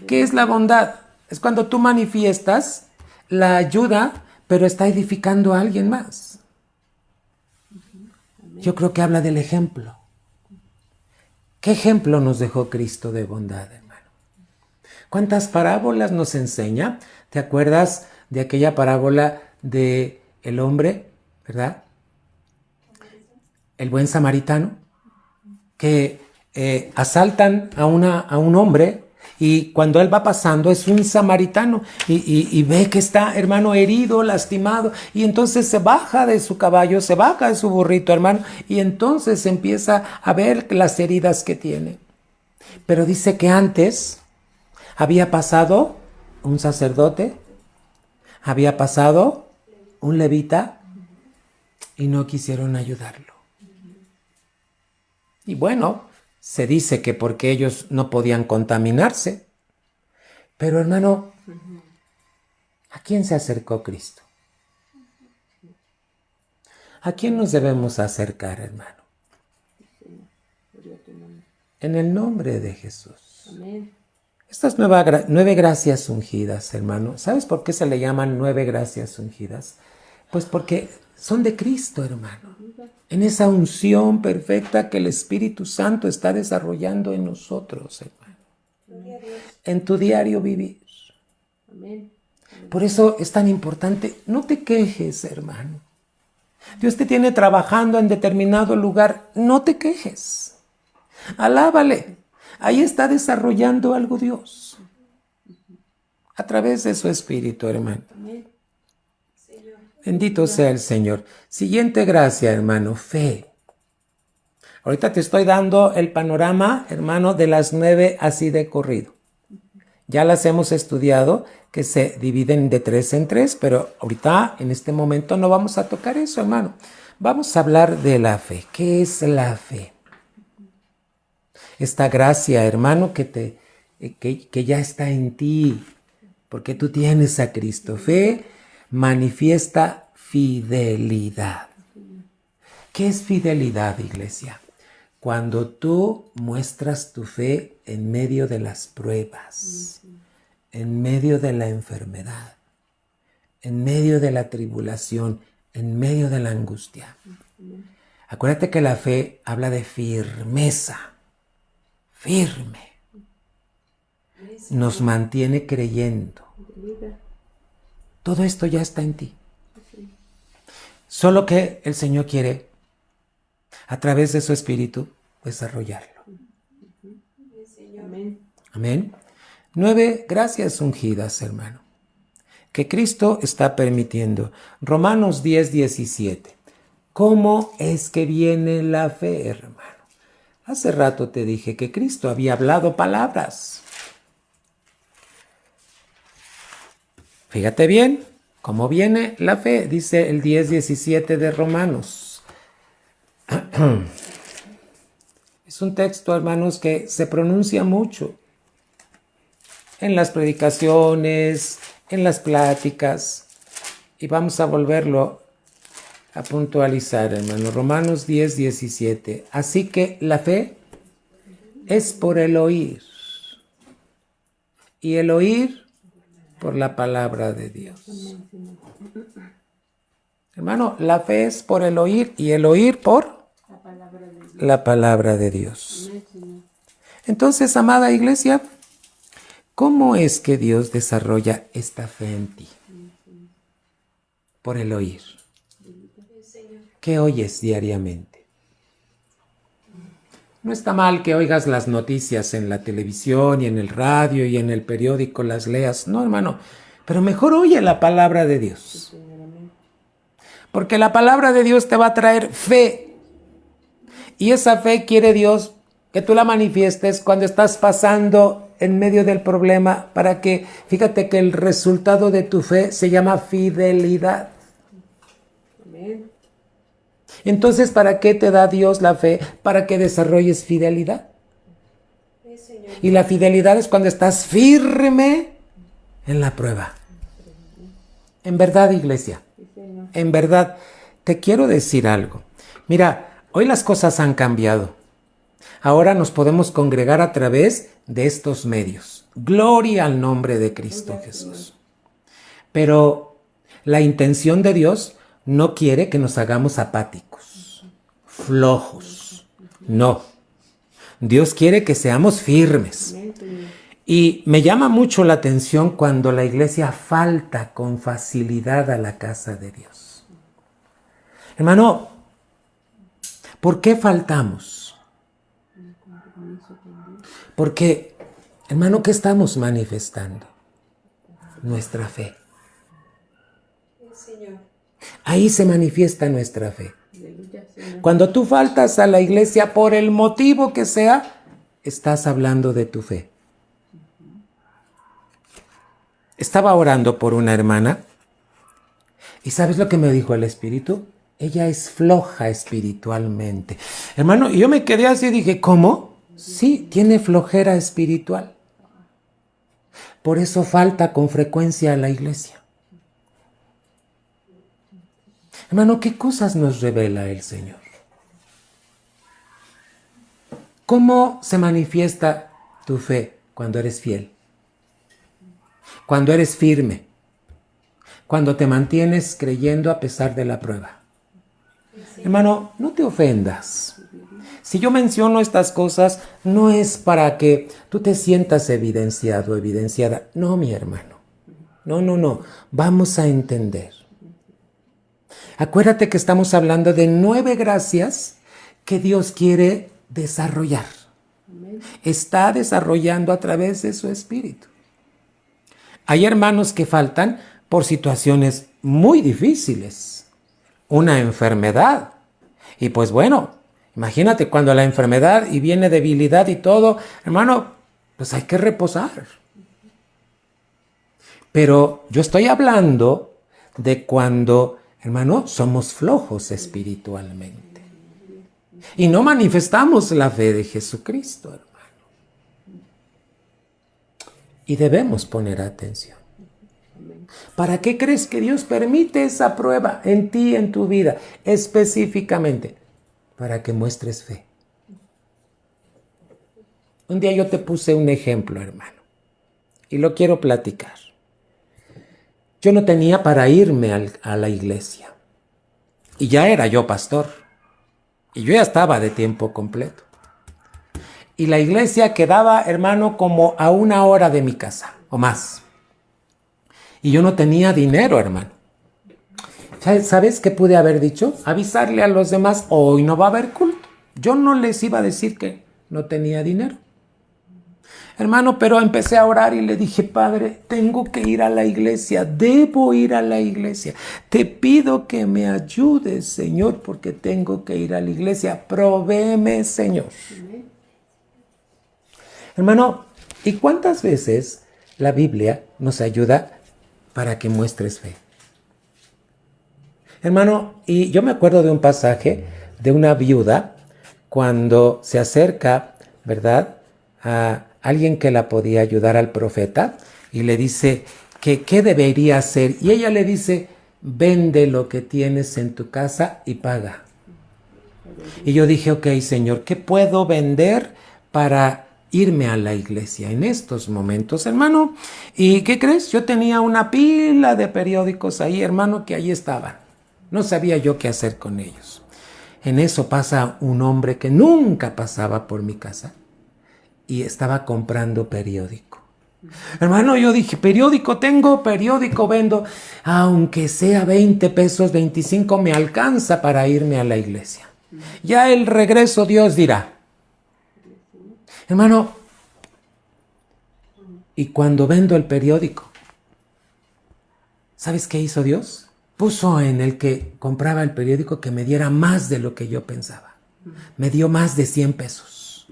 ¿Qué es la bondad? Es cuando tú manifiestas la ayuda, pero está edificando a alguien más. Yo creo que habla del ejemplo. ¿Qué ejemplo nos dejó Cristo de bondad, hermano? ¿Cuántas parábolas nos enseña? ¿Te acuerdas de aquella parábola de el hombre, verdad? El buen samaritano, que asaltan a un hombre y cuando él va pasando es un samaritano y ve que está, hermano, herido, lastimado, y entonces se baja de su caballo, se baja de su burrito, hermano, y entonces empieza a ver las heridas que tiene. Pero dice que antes había pasado un sacerdote, había pasado un levita y no quisieron ayudarlo. Y bueno, se dice que porque ellos no podían contaminarse. Pero hermano, ¿a quién se acercó Cristo? ¿A quién nos debemos acercar, hermano? En el nombre de Jesús. Amén. Estas 9 gracias ungidas, hermano. ¿Sabes por qué se le llaman 9 gracias ungidas? Pues porque son de Cristo, hermano. En esa unción perfecta que el Espíritu Santo está desarrollando en nosotros, hermano. En tu diario vivir. Amén. Por eso es tan importante, no te quejes, hermano. Dios te tiene trabajando en determinado lugar, no te quejes. Alábale. Ahí está desarrollando algo Dios. A través de su Espíritu, hermano. Bendito sea el Señor. Siguiente gracia, hermano, fe. Ahorita te estoy dando el panorama, hermano, de las 9 así de corrido. Ya las hemos estudiado, que se dividen de 3 en 3, pero ahorita, en este momento, no vamos a tocar eso, hermano. Vamos a hablar de la fe. ¿Qué es la fe? Esta gracia, hermano, que que ya está en ti, porque tú tienes a Cristo. Fe manifiesta fidelidad. ¿Qué es fidelidad, iglesia? Cuando tú muestras tu fe en medio de las pruebas, en medio de la enfermedad, en medio de la tribulación, en medio de la angustia. Acuérdate que la fe habla de firmeza, firme. Nos mantiene creyendo. Todo esto ya está en ti. Solo que el Señor quiere, a través de su Espíritu, desarrollarlo. Amén. Amén. 9 gracias ungidas, hermano, que Cristo está permitiendo. Romanos 10:17. ¿Cómo es que viene la fe, hermano? Hace rato te dije que Cristo había hablado palabras. Fíjate bien cómo viene la fe, dice el 10:17 de Romanos. Es un texto, hermanos, que se pronuncia mucho en las predicaciones, en las pláticas, y vamos a volverlo a puntualizar, hermano. Romanos 10:17. Así que la fe es por el oír, y el oír por la palabra de Dios. Hermano, la fe es por el oír, y el oír por la palabra de Dios. Entonces, amada iglesia, ¿cómo es que Dios desarrolla esta fe en ti? Por el oír. ¿Qué oyes diariamente? No está mal que oigas las noticias en la televisión y en el radio y en el periódico, las leas. No, hermano, pero mejor oye la palabra de Dios. Porque la palabra de Dios te va a traer fe. Y esa fe quiere Dios que tú la manifiestes cuando estás pasando en medio del problema, para que, fíjate que el resultado de tu fe se llama fidelidad. Amén. Entonces, ¿para qué te da Dios la fe? Para que desarrolles fidelidad. Y la fidelidad es cuando estás firme en la prueba. En verdad, iglesia, en verdad, te quiero decir algo. Mira, hoy las cosas han cambiado. Ahora nos podemos congregar a través de estos medios. Gloria al nombre de Cristo Jesús. Pero la intención de Dios no quiere que nos hagamos apáticos, flojos. No. Dios quiere que seamos firmes. Y me llama mucho la atención cuando la iglesia falta con facilidad a la casa de Dios. Hermano, ¿por qué faltamos? Porque, hermano, ¿qué estamos manifestando? Nuestra fe. Ahí se manifiesta nuestra fe. Cuando tú faltas a la iglesia por el motivo que sea, estás hablando de tu fe. Estaba orando por una hermana y ¿sabes lo que me dijo el Espíritu? Ella es floja espiritualmente. Hermano, y yo me quedé así y dije, ¿cómo? Sí, tiene flojera espiritual. Por eso falta con frecuencia a la iglesia. Hermano, ¿qué cosas nos revela el Señor? ¿Cómo se manifiesta tu fe cuando eres fiel? Cuando eres firme. Cuando te mantienes creyendo a pesar de la prueba. Hermano, no te ofendas. Si yo menciono estas cosas, no es para que tú te sientas evidenciado o evidenciada. No, mi hermano. No. Vamos a entender. Acuérdate que estamos hablando de 9 gracias que Dios quiere desarrollar. Está desarrollando a través de su Espíritu. Hay hermanos que faltan por situaciones muy difíciles. Una enfermedad. Y pues bueno, imagínate cuando la enfermedad y viene debilidad y todo, hermano, pues hay que reposar. Pero yo estoy hablando de cuando, hermano, somos flojos espiritualmente. Y no manifestamos la fe de Jesucristo, hermano. Y debemos poner atención. ¿Para qué crees que Dios permite esa prueba en ti, en tu vida? Específicamente, para que muestres fe. Un día yo te puse un ejemplo, hermano, y lo quiero platicar. Yo no tenía para irme a la iglesia. Y ya era yo pastor. Y yo ya estaba de tiempo completo. Y la iglesia quedaba, hermano, como a 1 hora de mi casa, o más. Y yo no tenía dinero, hermano. ¿Sabes qué pude haber dicho? Avisarle a los demás, hoy no va a haber culto. Yo no les iba a decir que no tenía dinero. Hermano, pero empecé a orar y le dije, Padre, tengo que ir a la iglesia, debo ir a la iglesia. Te pido que me ayudes, Señor, porque tengo que ir a la iglesia. Provéeme, Señor. Hermano, ¿y cuántas veces la Biblia nos ayuda para que muestres fe? Hermano, y yo me acuerdo de un pasaje de una viuda cuando se acerca, ¿verdad?, a alguien que la podía ayudar al profeta y le dice que qué debería hacer. Y ella le dice, vende lo que tienes en tu casa y paga. Y yo dije, ok, Señor, ¿qué puedo vender para irme a la iglesia en estos momentos, hermano? ¿Y qué crees? Yo tenía una pila de periódicos ahí, hermano, que ahí estaban. No sabía yo qué hacer con ellos. En eso pasa un hombre que nunca pasaba por mi casa y estaba comprando periódico. Hermano, yo dije, periódico tengo, periódico vendo, aunque sea 20 pesos, 25 me alcanza para irme a la iglesia. Ya el regreso Dios dirá. Hermano, y cuando vendo el periódico, ¿sabes qué hizo Dios? Puso en el que compraba el periódico que me diera más de lo que yo pensaba. Me dio más de 100 pesos.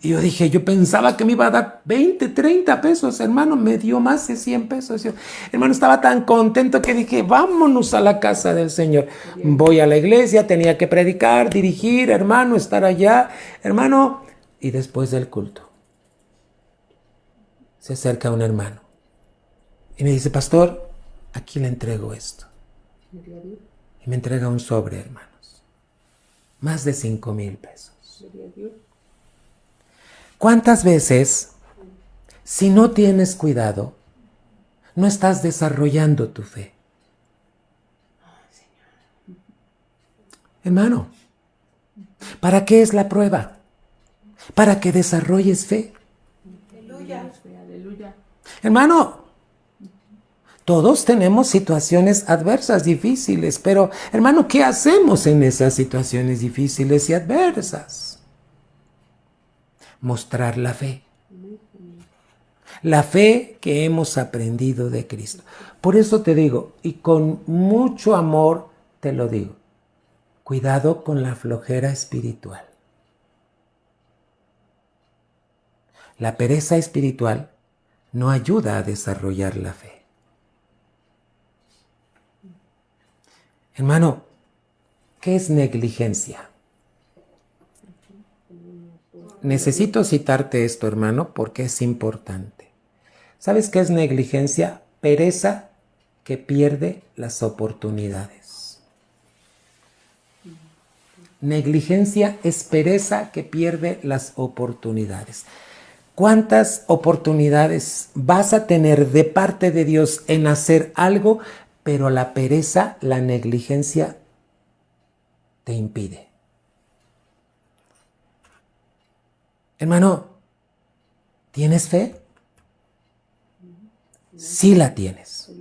Y yo dije, yo pensaba que me iba a dar 20, 30 pesos, hermano, me dio más de 100 pesos. Yo, hermano, estaba tan contento que dije, vámonos a la casa del Señor. Voy a la iglesia, tenía que predicar, dirigir, hermano, estar allá, hermano. Y después del culto, se acerca un hermano y me dice, pastor, aquí le entrego esto. Y me entrega un sobre, hermanos. Más de 5,000 pesos. ¿Cuántas veces, si no tienes cuidado, no estás desarrollando tu fe? Hermano, ¿para qué es la prueba? Para que desarrolles fe. Aleluya. Hermano, todos tenemos situaciones adversas, difíciles, pero hermano, ¿qué hacemos en esas situaciones difíciles y adversas? Mostrar la fe. La fe que hemos aprendido de Cristo. Por eso te digo, y con mucho amor te lo digo, cuidado con la flojera espiritual. La pereza espiritual no ayuda a desarrollar la fe. Hermano, ¿qué es negligencia? Necesito citarte esto, hermano, porque es importante. ¿Sabes qué es negligencia? Pereza que pierde las oportunidades. Negligencia es pereza que pierde las oportunidades. ¿Cuántas oportunidades vas a tener de parte de Dios en hacer algo, pero la pereza, la negligencia te impide? Hermano, ¿tienes fe? Sí la tienes.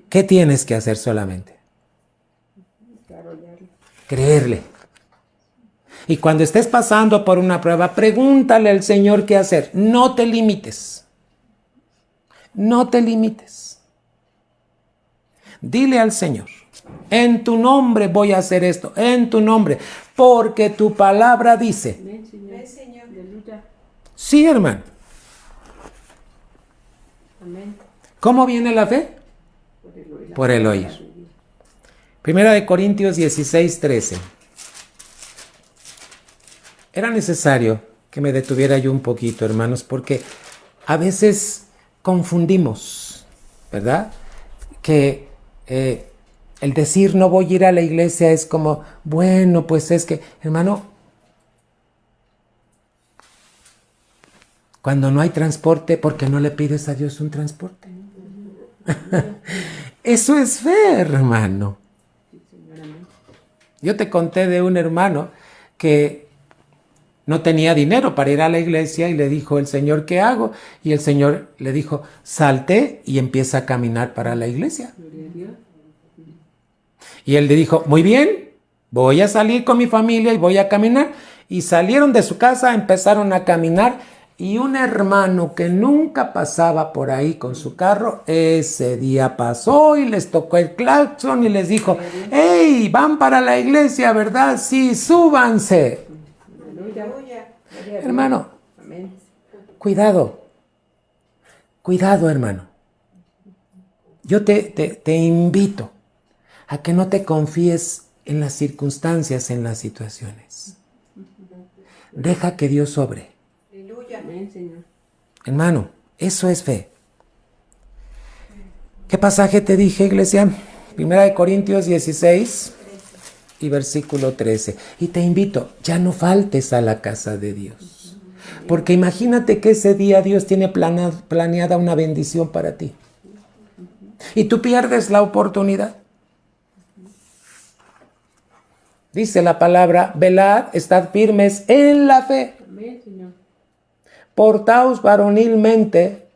¿Qué tienes que hacer solamente? Creerle. Y cuando estés pasando por una prueba, pregúntale al Señor qué hacer. No te limites. No te limites. Dile al Señor, en tu nombre voy a hacer esto, en tu nombre, porque tu palabra dice. Amén, Señor. Aleluya. Sí, hermano. Amén. ¿Cómo viene la fe? Por el oír. Primera de Corintios 16:13. Era necesario que me detuviera yo un poquito, hermanos, porque a veces confundimos, ¿verdad? Que el decir no voy a ir a la iglesia es como, bueno, pues es que, hermano, cuando no hay transporte, ¿por qué no le pides a Dios un transporte? Eso es fe, hermano. Yo te conté de un hermano que no tenía dinero para ir a la iglesia y le dijo el Señor, ¿qué hago? Y el Señor le dijo, salte y empieza a caminar para la iglesia. Y él le dijo, muy bien, voy a salir con mi familia y voy a caminar. Y salieron de su casa, empezaron a caminar y un hermano que nunca pasaba por ahí con su carro, ese día pasó y les tocó el claxon y les dijo, ¡hey, van para la iglesia, ¿verdad? Sí, súbanse. Hermano, cuidado, hermano. Yo te invito a que no te confíes en las circunstancias, en las situaciones. Deja que Dios obre. Hermano, eso es fe. ¿Qué pasaje te dije, iglesia? 1 Corintios 16 y versículo 13. Y te invito, ya no faltes a la casa de Dios. Porque imagínate que ese día Dios tiene planeada una bendición para ti. Y tú pierdes la oportunidad. Dice la palabra, velad, estad firmes en la fe. Portaos varonilmente.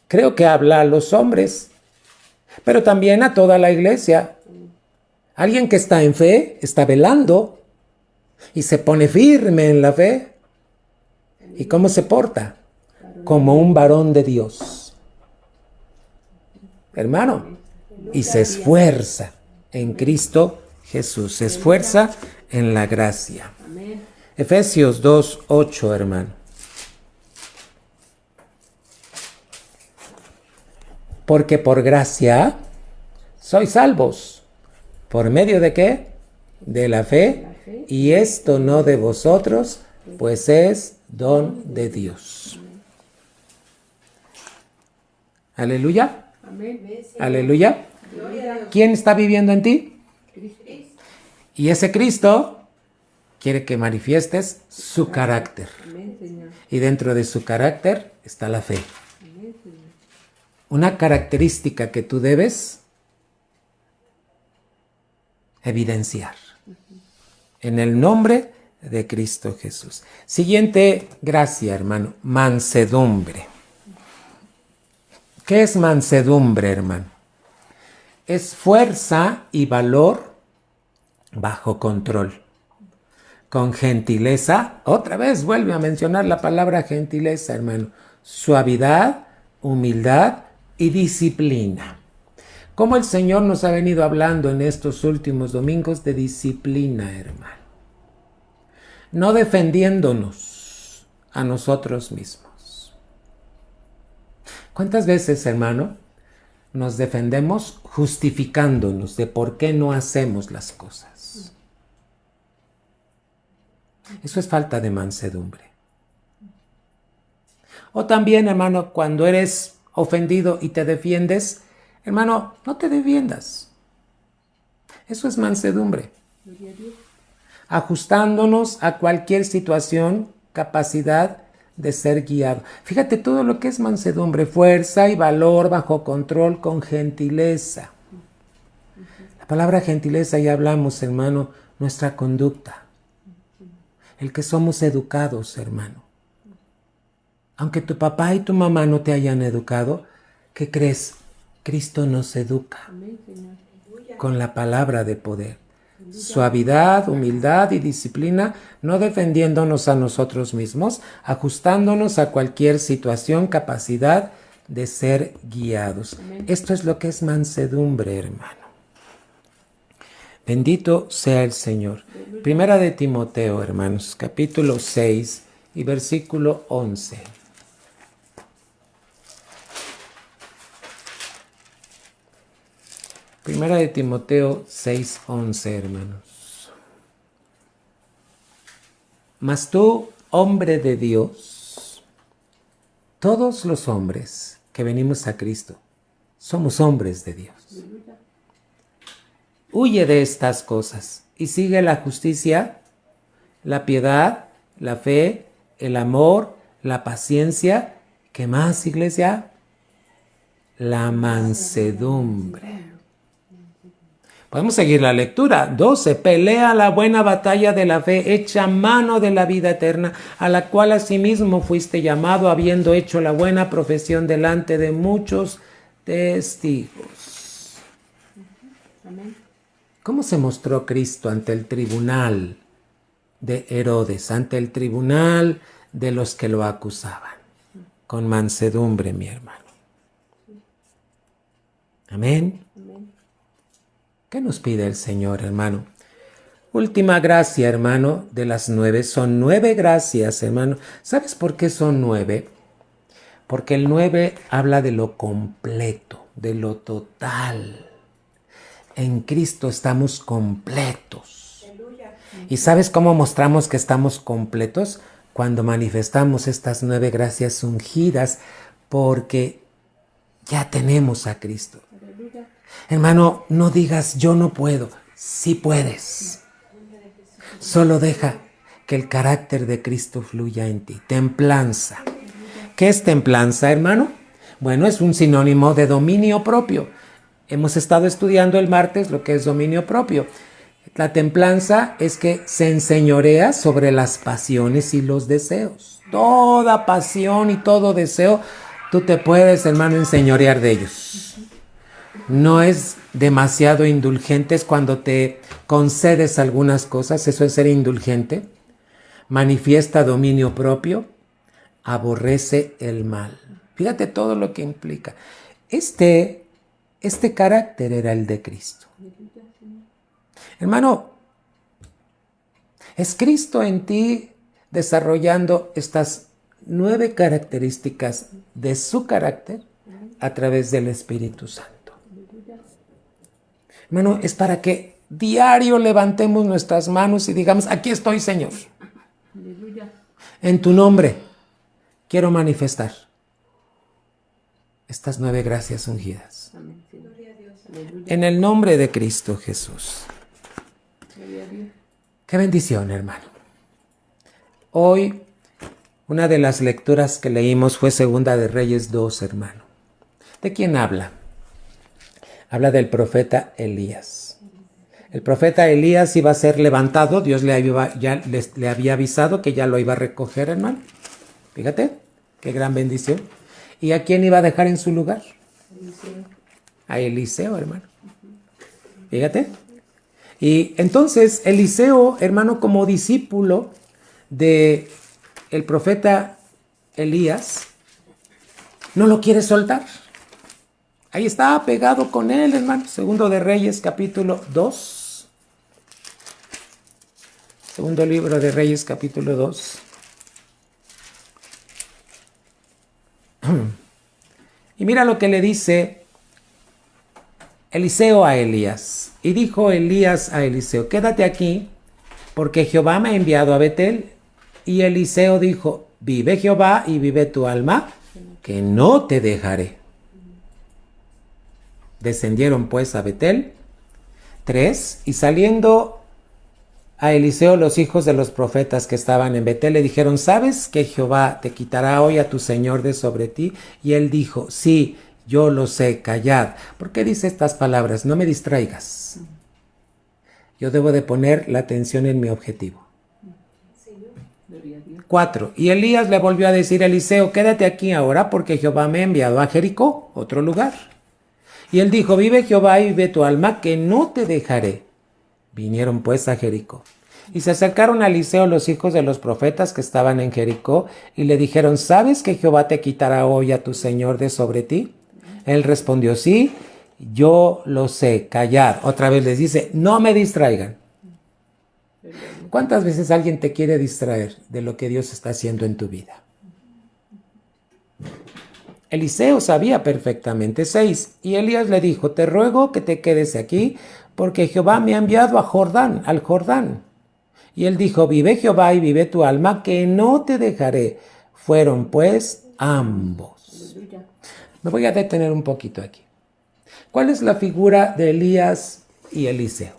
Creo que habla a los hombres, pero también a toda la iglesia. Alguien que está en fe, está velando y se pone firme en la fe. ¿Y cómo se porta? Como un varón de Dios. Hermano, y se esfuerza en Cristo Jesús, se esfuerza en la gracia. Efesios 2:8, hermano. Porque por gracia sois salvos. ¿Por medio de qué? De la fe. Y esto no de vosotros, pues es don de Dios. Aleluya. Aleluya. ¿Quién está viviendo en ti? Y ese Cristo quiere que manifiestes su carácter. Y dentro de su carácter está la fe. Una característica que tú debes evidenciar. En el nombre de Cristo Jesús. Siguiente gracia, hermano. Mansedumbre. ¿Qué es mansedumbre, hermano? Es fuerza y valor bajo control. Con gentileza, otra vez vuelve a mencionar la palabra gentileza, hermano. Suavidad, humildad y disciplina. Como el Señor nos ha venido hablando en estos últimos domingos de disciplina, hermano. No defendiéndonos a nosotros mismos. ¿Cuántas veces, hermano, nos defendemos justificándonos de por qué no hacemos las cosas? Eso es falta de mansedumbre. O también, hermano, cuando eres ofendido y te defiendes, hermano, no te defiendas. Eso es mansedumbre. Ajustándonos a cualquier situación, capacidad de ser guiado. Fíjate todo lo que es mansedumbre, fuerza y valor bajo control con gentileza. La palabra gentileza ya hablamos, hermano, nuestra conducta. El que somos educados, hermano. Aunque tu papá y tu mamá no te hayan educado, ¿qué crees? Cristo nos educa con la palabra de poder. Suavidad, humildad y disciplina, no defendiéndonos a nosotros mismos, ajustándonos a cualquier situación, capacidad de ser guiados. Esto es lo que es mansedumbre, hermano. Bendito sea el Señor. Primera de Timoteo, hermanos, capítulo 6 y versículo 11. Primera de Timoteo 6:11, hermanos. Mas tú, hombre de Dios, Todos los hombres que venimos a Cristo somos hombres de Dios. Huye de estas cosas y sigue la justicia, la piedad, la fe, el amor, la paciencia. ¿Qué más, iglesia? La mansedumbre. Podemos seguir la lectura. 12. Pelea la buena batalla de la fe, echa mano de la vida eterna, a la cual asimismo fuiste llamado, habiendo hecho la buena profesión delante de muchos testigos. Amén. ¿Cómo se mostró Cristo ante el tribunal de Herodes, ante el tribunal de los que lo acusaban? Con mansedumbre, mi hermano. Amén. Amén. ¿Qué nos pide el Señor, hermano? Última gracia, hermano, de las 9. Son 9 gracias, hermano. ¿Sabes por qué son 9? Porque el 9 habla de lo completo, de lo total. En Cristo estamos completos. ¿Y sabes cómo mostramos que estamos completos? Cuando manifestamos estas 9 gracias ungidas, porque ya tenemos a Cristo. Aleluya. Hermano, no digas yo no puedo. Sí puedes. Solo deja que el carácter de Cristo fluya en ti. Templanza. ¿Qué es templanza, hermano? Bueno, es un sinónimo de dominio propio. Hemos estado estudiando el martes lo que es dominio propio. La templanza es que se enseñorea sobre las pasiones y los deseos. Toda pasión y todo deseo, tú te puedes, hermano, enseñorear de ellos. No es demasiado indulgente, es cuando te concedes algunas cosas, eso es ser indulgente. Manifiesta dominio propio, aborrece el mal. Fíjate todo lo que implica. Este carácter era el de Cristo. Hermano, es Cristo en ti desarrollando estas 9 características de su carácter a través del Espíritu Santo. Hermano, es para que diario levantemos nuestras manos y digamos, aquí estoy, Señor. Aleluya. En tu nombre quiero manifestar estas 9 gracias ungidas. Amén. Sí. Gloria a Dios. Aleluya. En el nombre de Cristo Jesús. Gloria a Dios. Qué bendición, hermano. Hoy, una de las lecturas que leímos fue Segunda de Reyes 2, hermano. ¿De quién habla? Habla del profeta Elías. El profeta Elías iba a ser levantado. Dios le había avisado que ya lo iba a recoger, hermano. Fíjate, qué gran bendición. ¿Y a quién iba a dejar en su lugar? Eliseo. A Eliseo, hermano. Fíjate. Y entonces Eliseo, hermano, como discípulo de el profeta Elías, no lo quiere soltar. Ahí está pegado con él, hermano. Segundo de Reyes, capítulo 2. Segundo libro de Reyes, capítulo 2. Y mira lo que le dice Eliseo a Elías. Y dijo Elías a Eliseo, quédate aquí, porque Jehová me ha enviado a Betel. Y Eliseo dijo, vive Jehová y vive tu alma, que no te dejaré. Descendieron pues a Betel. 3. Y saliendo a Eliseo los hijos de los profetas que estaban en Betel le dijeron, ¿sabes que Jehová te quitará hoy a tu señor de sobre ti? Y él dijo, sí, yo lo sé, callad. ¿Por qué dice estas palabras? No me distraigas. Yo debo de poner la atención en mi objetivo. Gloria a Dios. 4. Y Elías le volvió a decir a Eliseo, quédate aquí ahora porque Jehová me ha enviado a Jericó, otro lugar. Y él dijo, vive Jehová y vive tu alma, que no te dejaré. Vinieron pues a Jericó. Y se acercaron a Eliseo los hijos de los profetas que estaban en Jericó, y le dijeron, ¿sabes que Jehová te quitará hoy a tu señor de sobre ti? Él respondió, sí, yo lo sé, callad. Otra vez les dice, no me distraigan. ¿Cuántas veces alguien te quiere distraer de lo que Dios está haciendo en tu vida? Eliseo sabía perfectamente. 6. Y Elías le dijo, te ruego que te quedes aquí, porque Jehová me ha enviado al Jordán. Y él dijo, vive Jehová y vive tu alma, que no te dejaré. Fueron pues ambos. Aleluya. Me voy a detener un poquito aquí. ¿Cuál es la figura de Elías y Eliseo?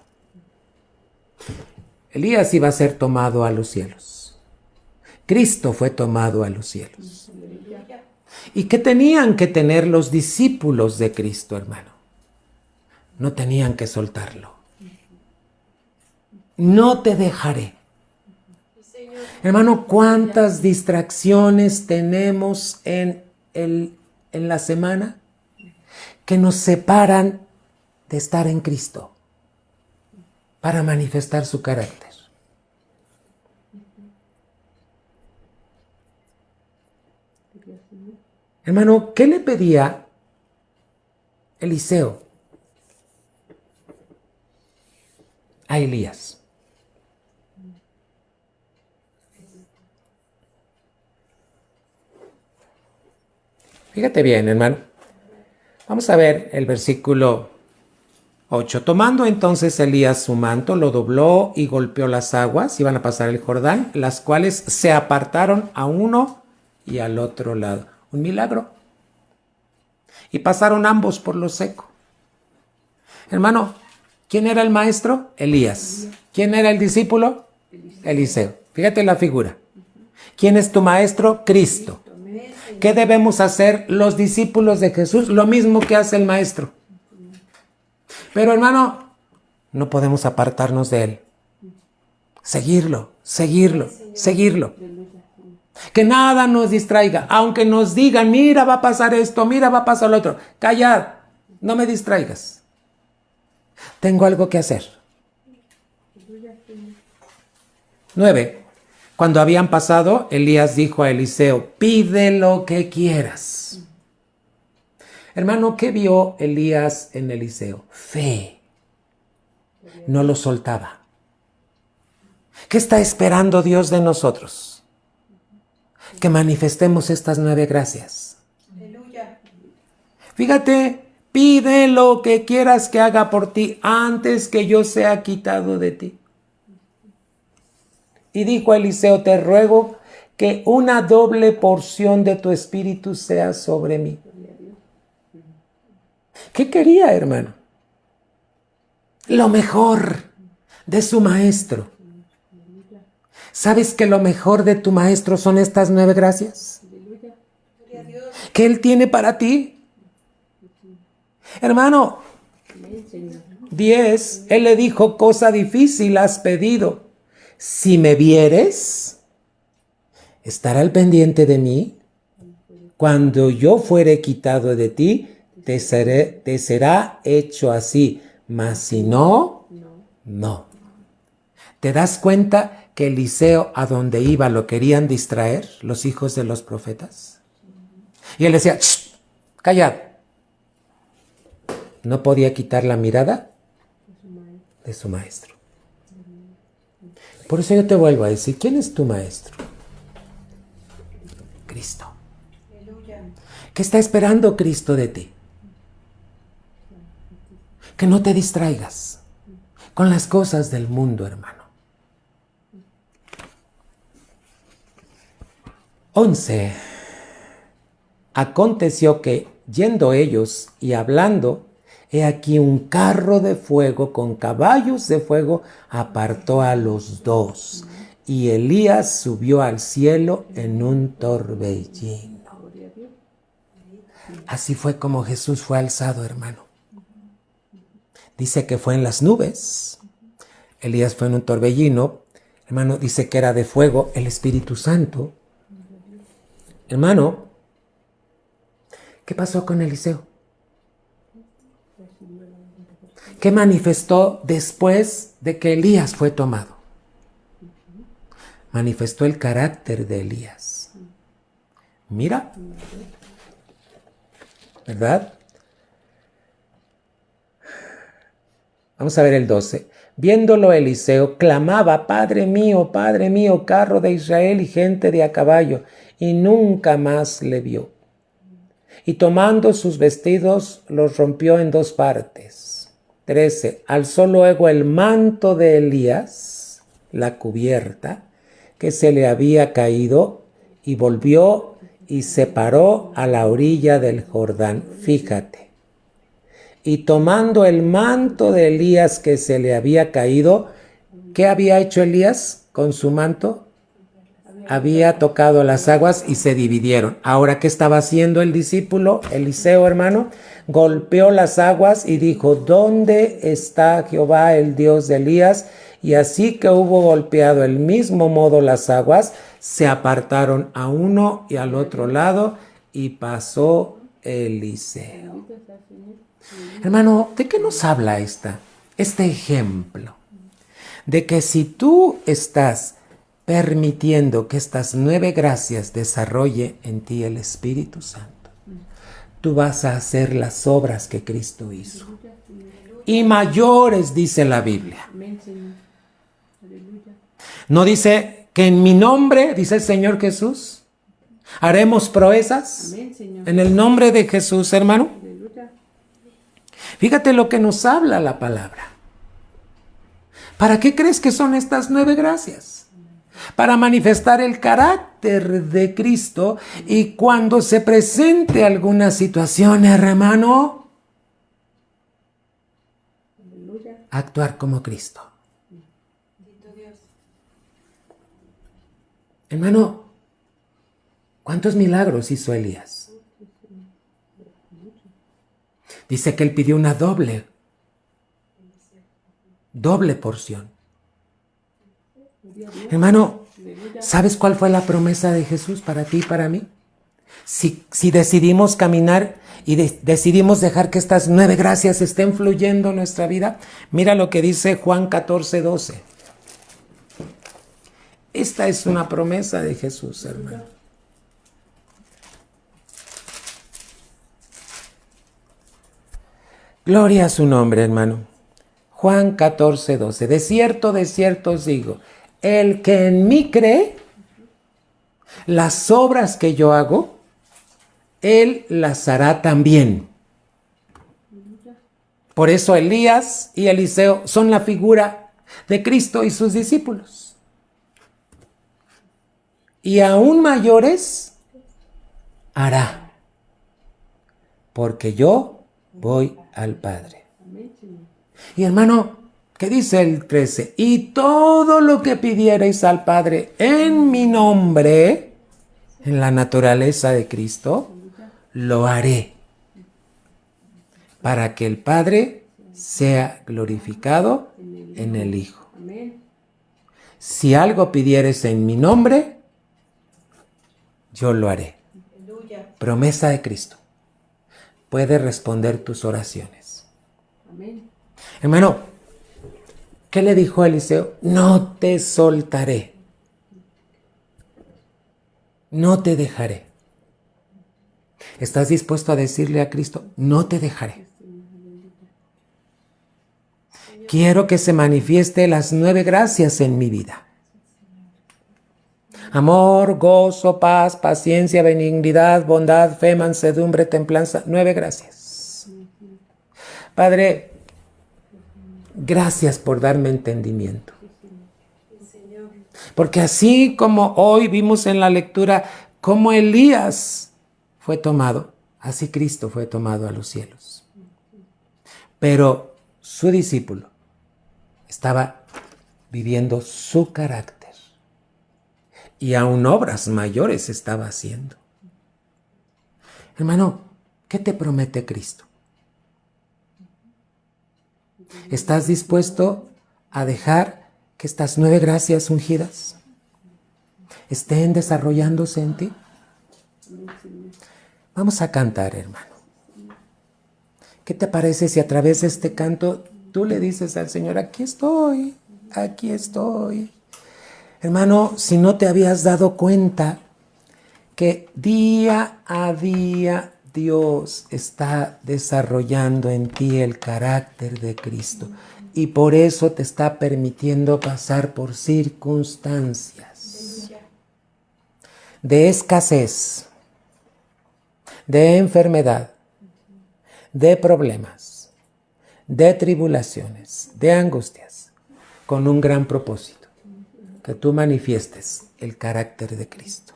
Elías iba a ser tomado a los cielos. Cristo fue tomado a los cielos. ¿Y qué tenían que tener los discípulos de Cristo, hermano? No tenían que soltarlo. No te dejaré. Hermano, ¿cuántas distracciones tenemos en la semana que nos separan de estar en Cristo para manifestar su carácter? Hermano, ¿qué le pedía Eliseo a Elías? Fíjate bien, hermano. Vamos a ver el versículo 8. Tomando entonces Elías su manto, lo dobló y golpeó las aguas, iban a pasar el Jordán, las cuales se apartaron a uno y al otro lado. Un milagro. Y pasaron ambos por lo seco. Hermano, ¿quién era el maestro? Elías. ¿Quién era el discípulo? Eliseo. Fíjate la figura. ¿Quién es tu maestro? Cristo. ¿Qué debemos hacer los discípulos de Jesús? Lo mismo que hace el maestro. Pero hermano, no podemos apartarnos de él. Seguirlo, seguirlo, seguirlo. Que nada nos distraiga. Aunque nos digan, mira, va a pasar esto, mira, va a pasar lo otro. Callad, no me distraigas. Tengo algo que hacer. 9. Cuando habían pasado, Elías dijo a Eliseo, pide lo que quieras. Hermano, ¿qué vio Elías en Eliseo? Fe. No lo soltaba. ¿Qué está esperando Dios de nosotros? Que manifestemos estas 9 gracias. Aleluya. Fíjate, pide lo que quieras que haga por ti antes que yo sea quitado de ti. Y dijo a Eliseo, te ruego que una doble porción de tu espíritu sea sobre mí. ¿Qué quería, hermano? Lo mejor de su maestro. ¿Sabes que lo mejor de tu maestro son estas 9 gracias? Que él tiene para ti. Hermano, 10, él le dijo, cosa difícil has pedido. Si me vieres, ¿estará al pendiente de mí? Cuando yo fuere quitado de ti, te será hecho así. Mas si no, no. ¿Te das cuenta que Eliseo a donde iba lo querían distraer los hijos de los profetas? Y él decía, callad. No podía quitar la mirada de su maestro. Por eso yo te vuelvo a decir, ¿quién es tu maestro? Cristo. ¿Qué está esperando Cristo de ti? Que no te distraigas con las cosas del mundo, hermano. 11. Aconteció que, yendo ellos y hablando, he aquí un carro de fuego con caballos de fuego apartó a los dos. Y Elías subió al cielo en un torbellino. Así fue como Jesús fue alzado, hermano. Dice que fue en las nubes. Elías fue en un torbellino. Hermano, dice que era de fuego el Espíritu Santo. Hermano, ¿qué pasó con Eliseo? ¿Qué manifestó después de que Elías fue tomado? Manifestó el carácter de Elías. Mira, ¿verdad? Vamos a ver el 12. Viéndolo Eliseo, clamaba, Padre mío, carro de Israel y gente de a caballo, y nunca más le vio. Y tomando sus vestidos, los rompió en 2 partes. 13. Alzó luego el manto de Elías, la cubierta, que se le había caído, y volvió y se paró a la orilla del Jordán. Fíjate. Y tomando el manto de Elías que se le había caído, ¿qué había hecho Elías con su manto? Había tocado las aguas y se dividieron. Ahora, ¿qué estaba haciendo el discípulo, Eliseo, hermano? Golpeó las aguas y dijo, ¿dónde está Jehová, el Dios de Elías? Y así que hubo golpeado el mismo modo las aguas, se apartaron a uno y al otro lado y pasó Eliseo. Hermano, ¿de qué nos habla este ejemplo? De que si tú estás permitiendo que estas 9 gracias desarrolle en ti el Espíritu Santo, tú vas a hacer las obras que Cristo hizo. Y mayores, dice la Biblia. No dice que en mi nombre, dice el Señor Jesús, haremos proezas. En el nombre de Jesús, hermano. Fíjate lo que nos habla la palabra. ¿Para qué crees que son estas 9 gracias? Para manifestar el carácter de Cristo y cuando se presente alguna situación, hermano, actuar como Cristo. Hermano, ¿cuántos milagros hizo Elías? Dice que él pidió una doble porción. Hermano, ¿sabes cuál fue la promesa de Jesús para ti y para mí? Si decidimos caminar y decidimos dejar que estas 9 gracias estén fluyendo en nuestra vida, mira lo que dice Juan 14:12. Esta es una promesa de Jesús, hermano. Gloria a su nombre, hermano. Juan 14:12. De cierto os digo, el que en mí cree, las obras que yo hago, él las hará también. Por eso Elías y Eliseo son la figura de Cristo y sus discípulos. Y aún mayores hará, porque yo voy al Padre. Y hermano, ¿qué dice el 13? Y todo lo que pidierais al Padre en mi nombre, en la naturaleza de Cristo, lo haré, para que el Padre sea glorificado en el Hijo. Si algo pidieres en mi nombre, yo lo haré. Promesa de Cristo. Puede responder tus oraciones. Hermano, ¿qué le dijo a Eliseo? No te soltaré. No te dejaré. ¿Estás dispuesto a decirle a Cristo, no te dejaré? Quiero que se manifieste las 9 gracias en mi vida. Amor, gozo, paz, paciencia, benignidad, bondad, fe, mansedumbre, templanza. 9 gracias. Padre, gracias por darme entendimiento. Porque así como hoy vimos en la lectura cómo Elías fue tomado, así Cristo fue tomado a los cielos. Pero su discípulo estaba viviendo su carácter y aún obras mayores estaba haciendo. Hermano, ¿qué te promete Cristo? ¿Estás dispuesto a dejar que estas 9 gracias ungidas estén desarrollándose en ti? Vamos a cantar, hermano. ¿Qué te parece si a través de este canto tú le dices al Señor, aquí estoy, aquí estoy? Hermano, si no te habías dado cuenta que día a día Dios está desarrollando en ti el carácter de Cristo y por eso te está permitiendo pasar por circunstancias de escasez, de enfermedad, de problemas, de tribulaciones, de angustias, con un gran propósito, que tú manifiestes el carácter de Cristo.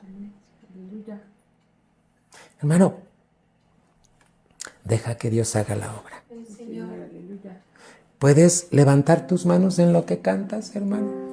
Hermano, deja que Dios haga la obra. Señor, aleluya. ¿Puedes levantar tus manos en lo que cantas, hermano?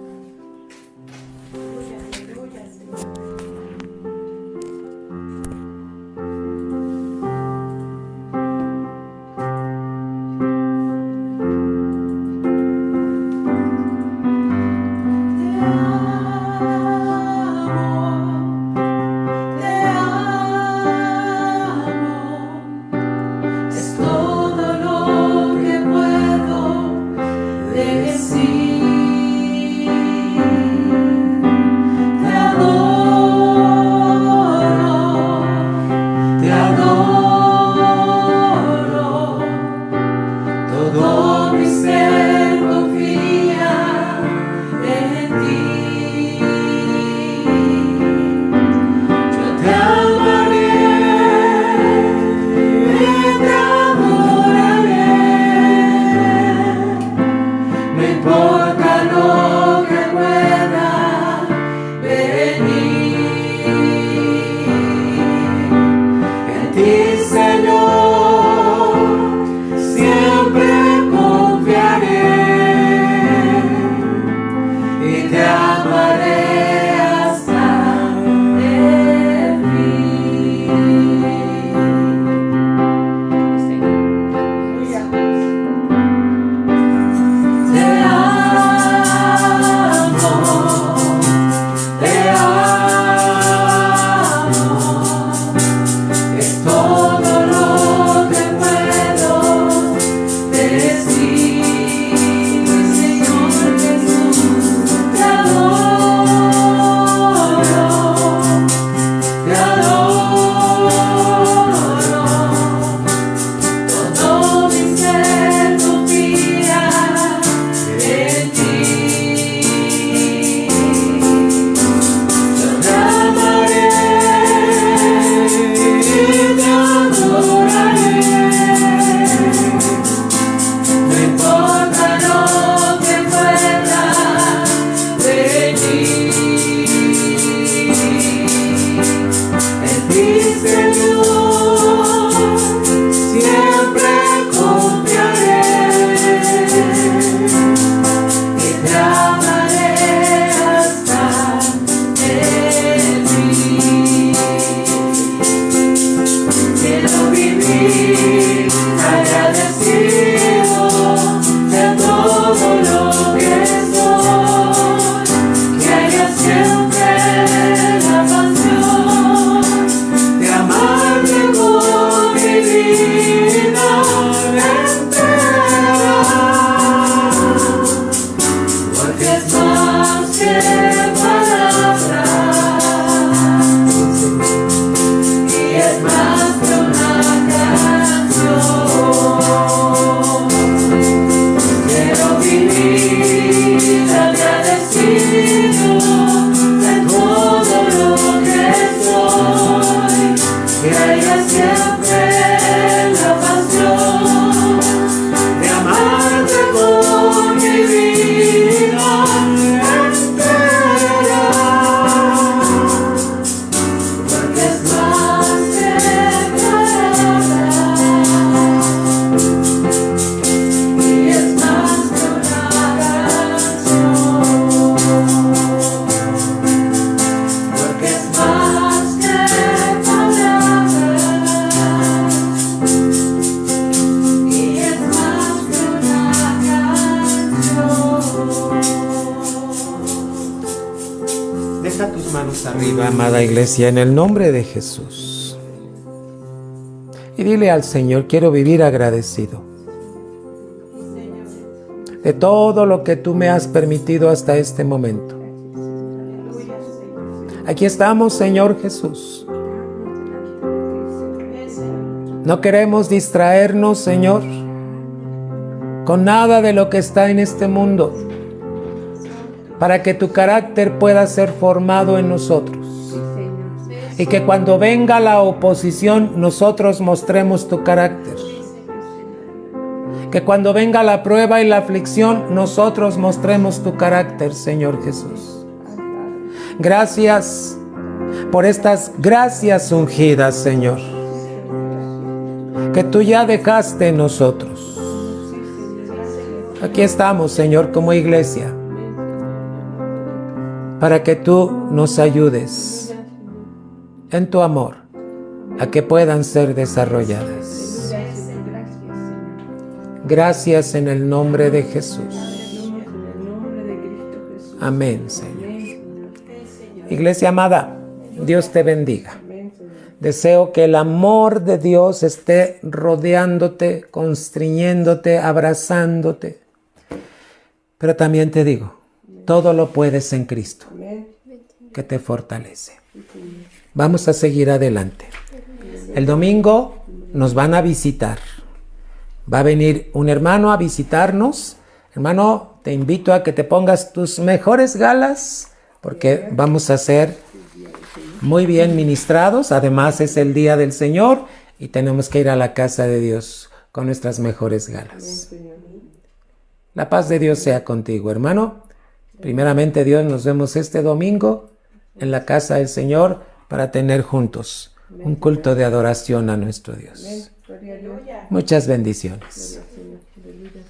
Arriba, amada iglesia, en el nombre de Jesús. Y dile al Señor, quiero vivir agradecido de todo lo que tú me has permitido hasta este momento. Aquí estamos, Señor Jesús. No queremos distraernos, Señor, con nada de lo que está en este mundo, para que tu carácter pueda ser formado en nosotros. Y que cuando venga la oposición, nosotros mostremos tu carácter. Que cuando venga la prueba y la aflicción, nosotros mostremos tu carácter, Señor Jesús. Gracias por estas gracias ungidas, Señor. que tú ya dejaste en nosotros. Aquí estamos, Señor, como iglesia, para que tú nos ayudes en tu amor a que puedan ser desarrolladas. Gracias en el nombre de Jesús. Amén, Señor. Iglesia amada, Dios te bendiga. Deseo que el amor de Dios esté rodeándote, constriñéndote, abrazándote. Pero también te digo, todo lo puedes en Cristo, que te fortalece. Vamos a seguir adelante. El domingo nos van a visitar. Va a venir un hermano a visitarnos. Hermano, te invito a que te pongas tus mejores galas, porque vamos a ser muy bien ministrados. Además es el día del Señor y tenemos que ir a la casa de Dios con nuestras mejores galas. La paz de Dios sea contigo, hermano. Primeramente, Dios, nos vemos este domingo en la casa del Señor para tener juntos un culto de adoración a nuestro Dios. Muchas bendiciones. Aleluya.